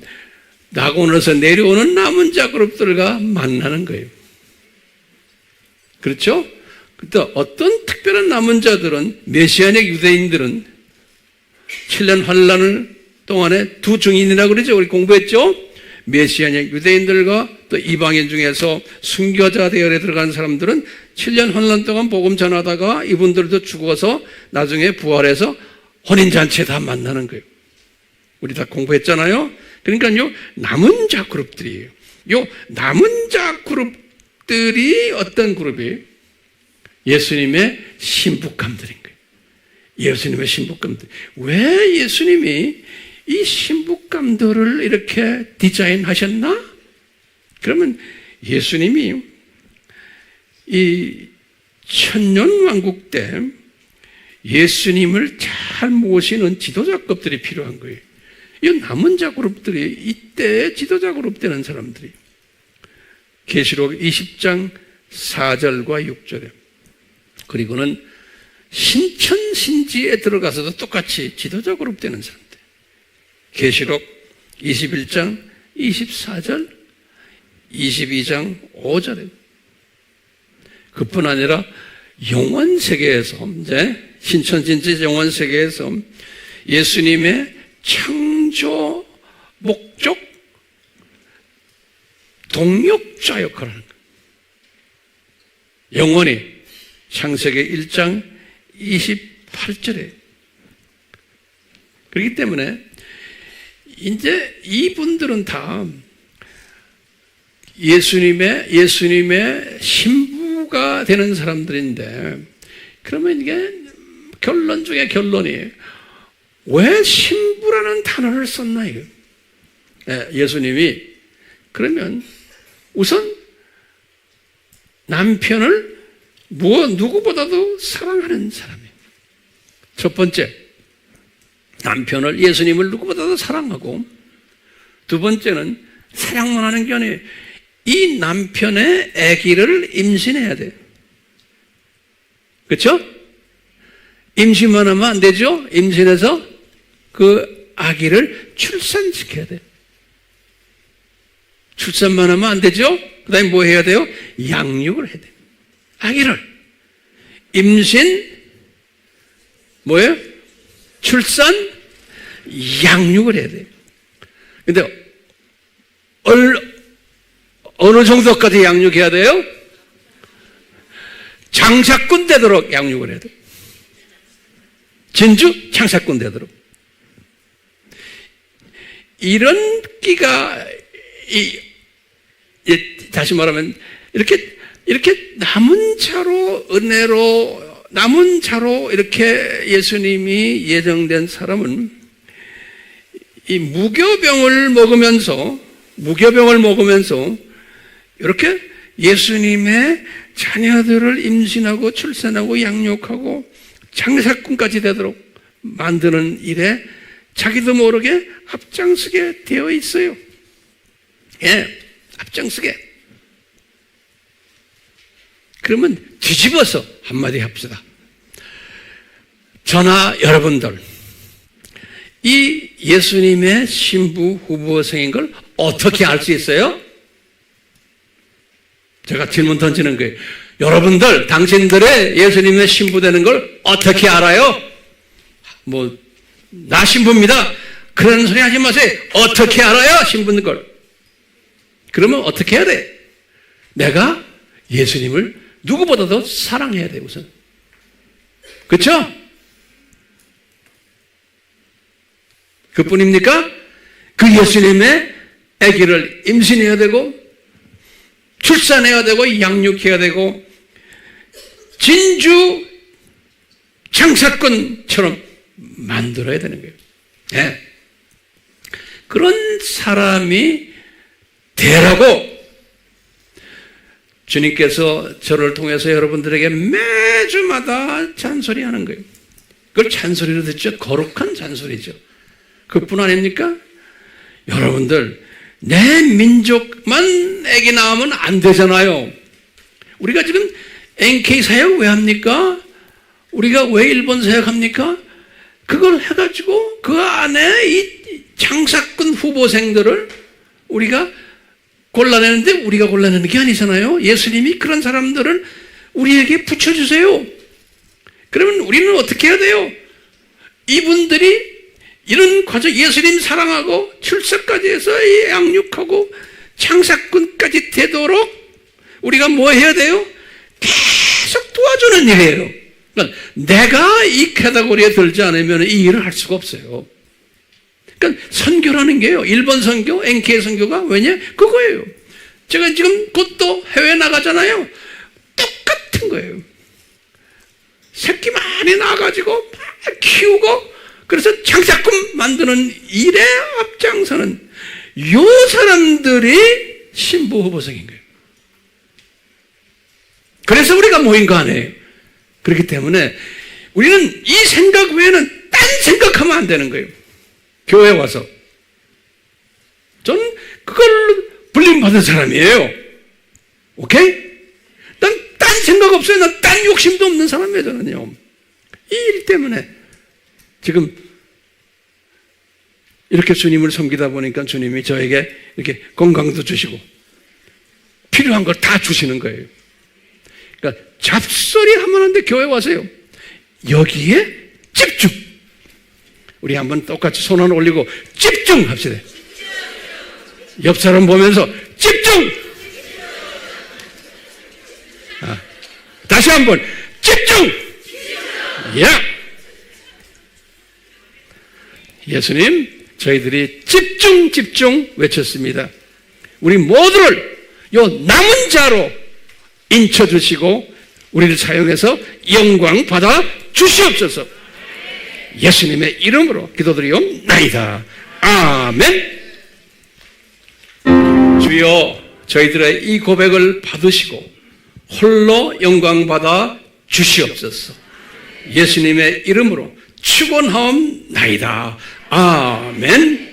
낙원에서 내려오는 남은 자 그룹들과 만나는 거예요. 그렇죠? 또 어떤 특별한 남은 자들은 메시아닉 유대인들은 7년 환란을 동안에 두 증인이라고 그러죠. 우리 공부했죠? 메시아닉 유대인들과 또 이방인 중에서 순교자 대열에 들어간 사람들은 7년 환란 동안 복음 전하다가 이분들도 죽어서 나중에 부활해서 혼인잔치에 다 만나는 거예요. 우리 다 공부했잖아요. 그러니까 요 남은 자 그룹들이에요. 요 남은 자 그룹들이 어떤 그룹이에요? 예수님의 신부감들인 거예요. 예수님의 신부감들. 왜 예수님이 이 신부감들을 이렇게 디자인하셨나? 그러면 예수님이 이 천년왕국 때 예수님을 잘 모시는 지도자급들이 필요한 거예요. 이 남은 자 그룹들이 이때 지도자 그룹 되는 사람들이 계시록 20장 4절과 6절에 그리고는 신천신지에 들어가서도 똑같이 지도자 그룹 되는 사람들 계시록 21장 24절 22장 5절에 그뿐 아니라 영원세계에서 이제 신천진지 영원세계에서 예수님의 창조 목적 동력자 역할을 하는 거예요. 영원히 창세기 1장 28절에 그렇기 때문에 이제 이분들은 다 예수님의 신부가 되는 사람들인데 그러면 이게 결론 중에 결론이 왜 신부라는 단어를 썼나 이거? 예수님이 그러면 우선 남편을 누구보다도 사랑하는 사람이에요. 첫 번째, 남편을, 예수님을 누구보다도 사랑하고, 두 번째는 사랑만 하는 게 아니에요. 이 남편의 아기를 임신해야 돼요. 그렇죠? 임신만 하면 안 되죠? 임신해서 그 아기를 출산시켜야 돼요. 출산만 하면 안 되죠? 그 다음에 뭐 해야 돼요? 양육을 해야 돼요. 아기를. 임신, 뭐예요? 출산, 양육을 해야 돼요. 근데 어느 정도까지 양육해야 돼요? 장사꾼 되도록 양육을 해야 돼요. 진주 장사꾼 되도록. 이런 끼가, 다시 말하면, 이렇게 남은 차로, 은혜로, 남은 차로 이렇게 예수님이 예정된 사람은 이 무교병을 먹으면서 이렇게 예수님의 자녀들을 임신하고 출산하고 양육하고 장사꾼까지 되도록 만드는 일에 자기도 모르게 앞장서게 되어 있어요. 예, 앞장서게. 그러면 뒤집어서 한마디 합시다. 저나 여러분들, 이 예수님의 신부 후보생인 걸 어떻게 알 수 있어요? 제가 질문 던지는 거예요. 여러분들, 당신들의 예수님의 신부 되는 걸 어떻게 알아요? 나 신부입니다. 그런 소리 하지 마세요. 어떻게 알아요? 신부인 걸. 그러면 어떻게 해야 돼? 내가 예수님을 누구보다도 사랑해야 돼, 우선. 그렇죠? 그뿐입니까? 그 예수님의 아기를 임신해야 되고 출산해야 되고 양육해야 되고 진주 장사꾼처럼 만들어야 되는 거예요. 네. 그런 사람이 되라고 주님께서 저를 통해서 여러분들에게 매주마다 잔소리하는 거예요. 그걸 잔소리로 듣죠. 거룩한 잔소리죠. 그뿐 아닙니까? 여러분들, 내 민족만 애기 낳으면 안 되잖아요. 우리가 지금 NK 사역 왜 합니까? 우리가 왜 일본 사역합니까? 그걸 해가지고 그 안에 이 장사꾼 후보생들을 우리가 골라내는데 우리가 골라내는 게 아니잖아요. 예수님이 그런 사람들을 우리에게 붙여주세요. 그러면 우리는 어떻게 해야 돼요? 이분들이 이런 과정, 예수님 사랑하고 출산까지 해서 양육하고 장사꾼까지 되도록 우리가 뭐 해야 돼요? 계속 도와주는 일이에요. 그러니까 내가 이 카테고리에 들지 않으면 이 일을 할 수가 없어요. 그러니까 선교라는 게요. 일본 선교, NK 선교가 왜냐? 그거예요. 제가 지금 곧 또 해외 나가잖아요. 똑같은 거예요. 새끼 많이 낳아가지고 막 키우고 그래서 장사꾼 만드는 일에 앞장서는 요 사람들이 신부 후보생인 거예요. 그래서 우리가 모인 거 아니에요. 그렇기 때문에 우리는 이 생각 외에는 딴 생각하면 안 되는 거예요. 교회 와서. 저는 그걸 불림받은 사람이에요. 오케이? 난 딴 생각 없어요. 난 딴 욕심도 없는 사람이에요, 저는요. 이 일 때문에. 지금 이렇게 주님을 섬기다 보니까 주님이 저에게 이렇게 건강도 주시고 필요한 걸 다 주시는 거예요. 그러니까 잡소리 하면 안 돼. 교회 와서요. 여기에 집중. 우리 한번 똑같이 손 하나 올리고 집중합시다. 옆 사람 보면서 집중. 다시 한번 집중. 예수님, 저희들이 집중 외쳤습니다. 우리 모두를 요 남은 자로 인쳐주시고 우리를 사용해서 영광 받아 주시옵소서. 예수님의 이름으로 기도드리옵나이다. 아멘. 주여, 저희들의 이 고백을 받으시고 홀로 영광받아 주시옵소서. 예수님의 이름으로 축원하옵나이다. 아멘.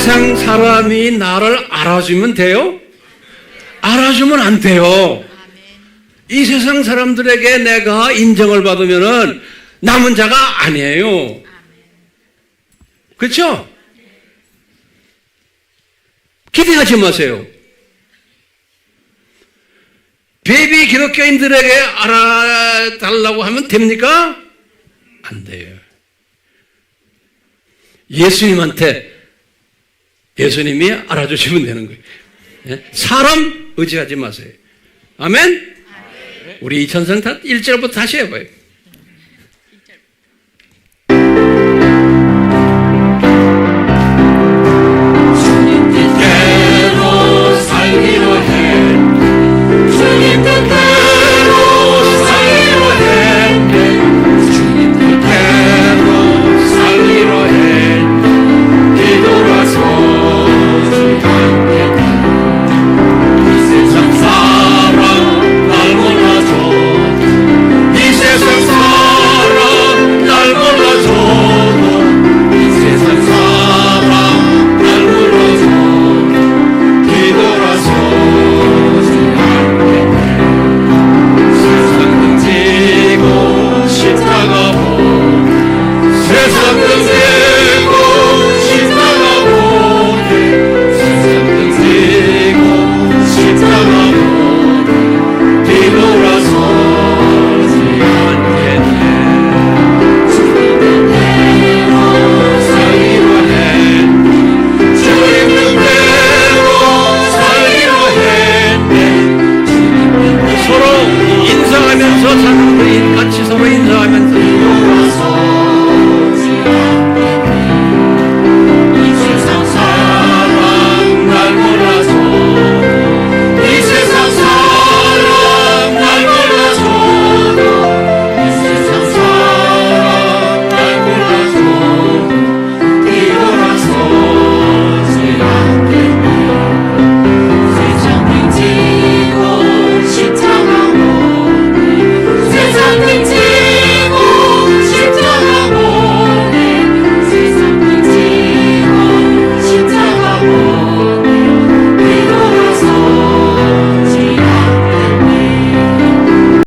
세상 사람이 나를 알아주면 돼요? 알아주면 안 돼요. 이 세상 사람들에게 내가 인정을 받으면은 남은 자가 아니에요. 그렇죠? 기대하지 마세요. 베이비 기독교인들에게 알아달라고 하면 됩니까? 안 돼요. 예수님이 알아주시면 되는 거예요. 사람 의지하지 마세요. 아멘? 우리 2000성 1절부터 다시 해봐요.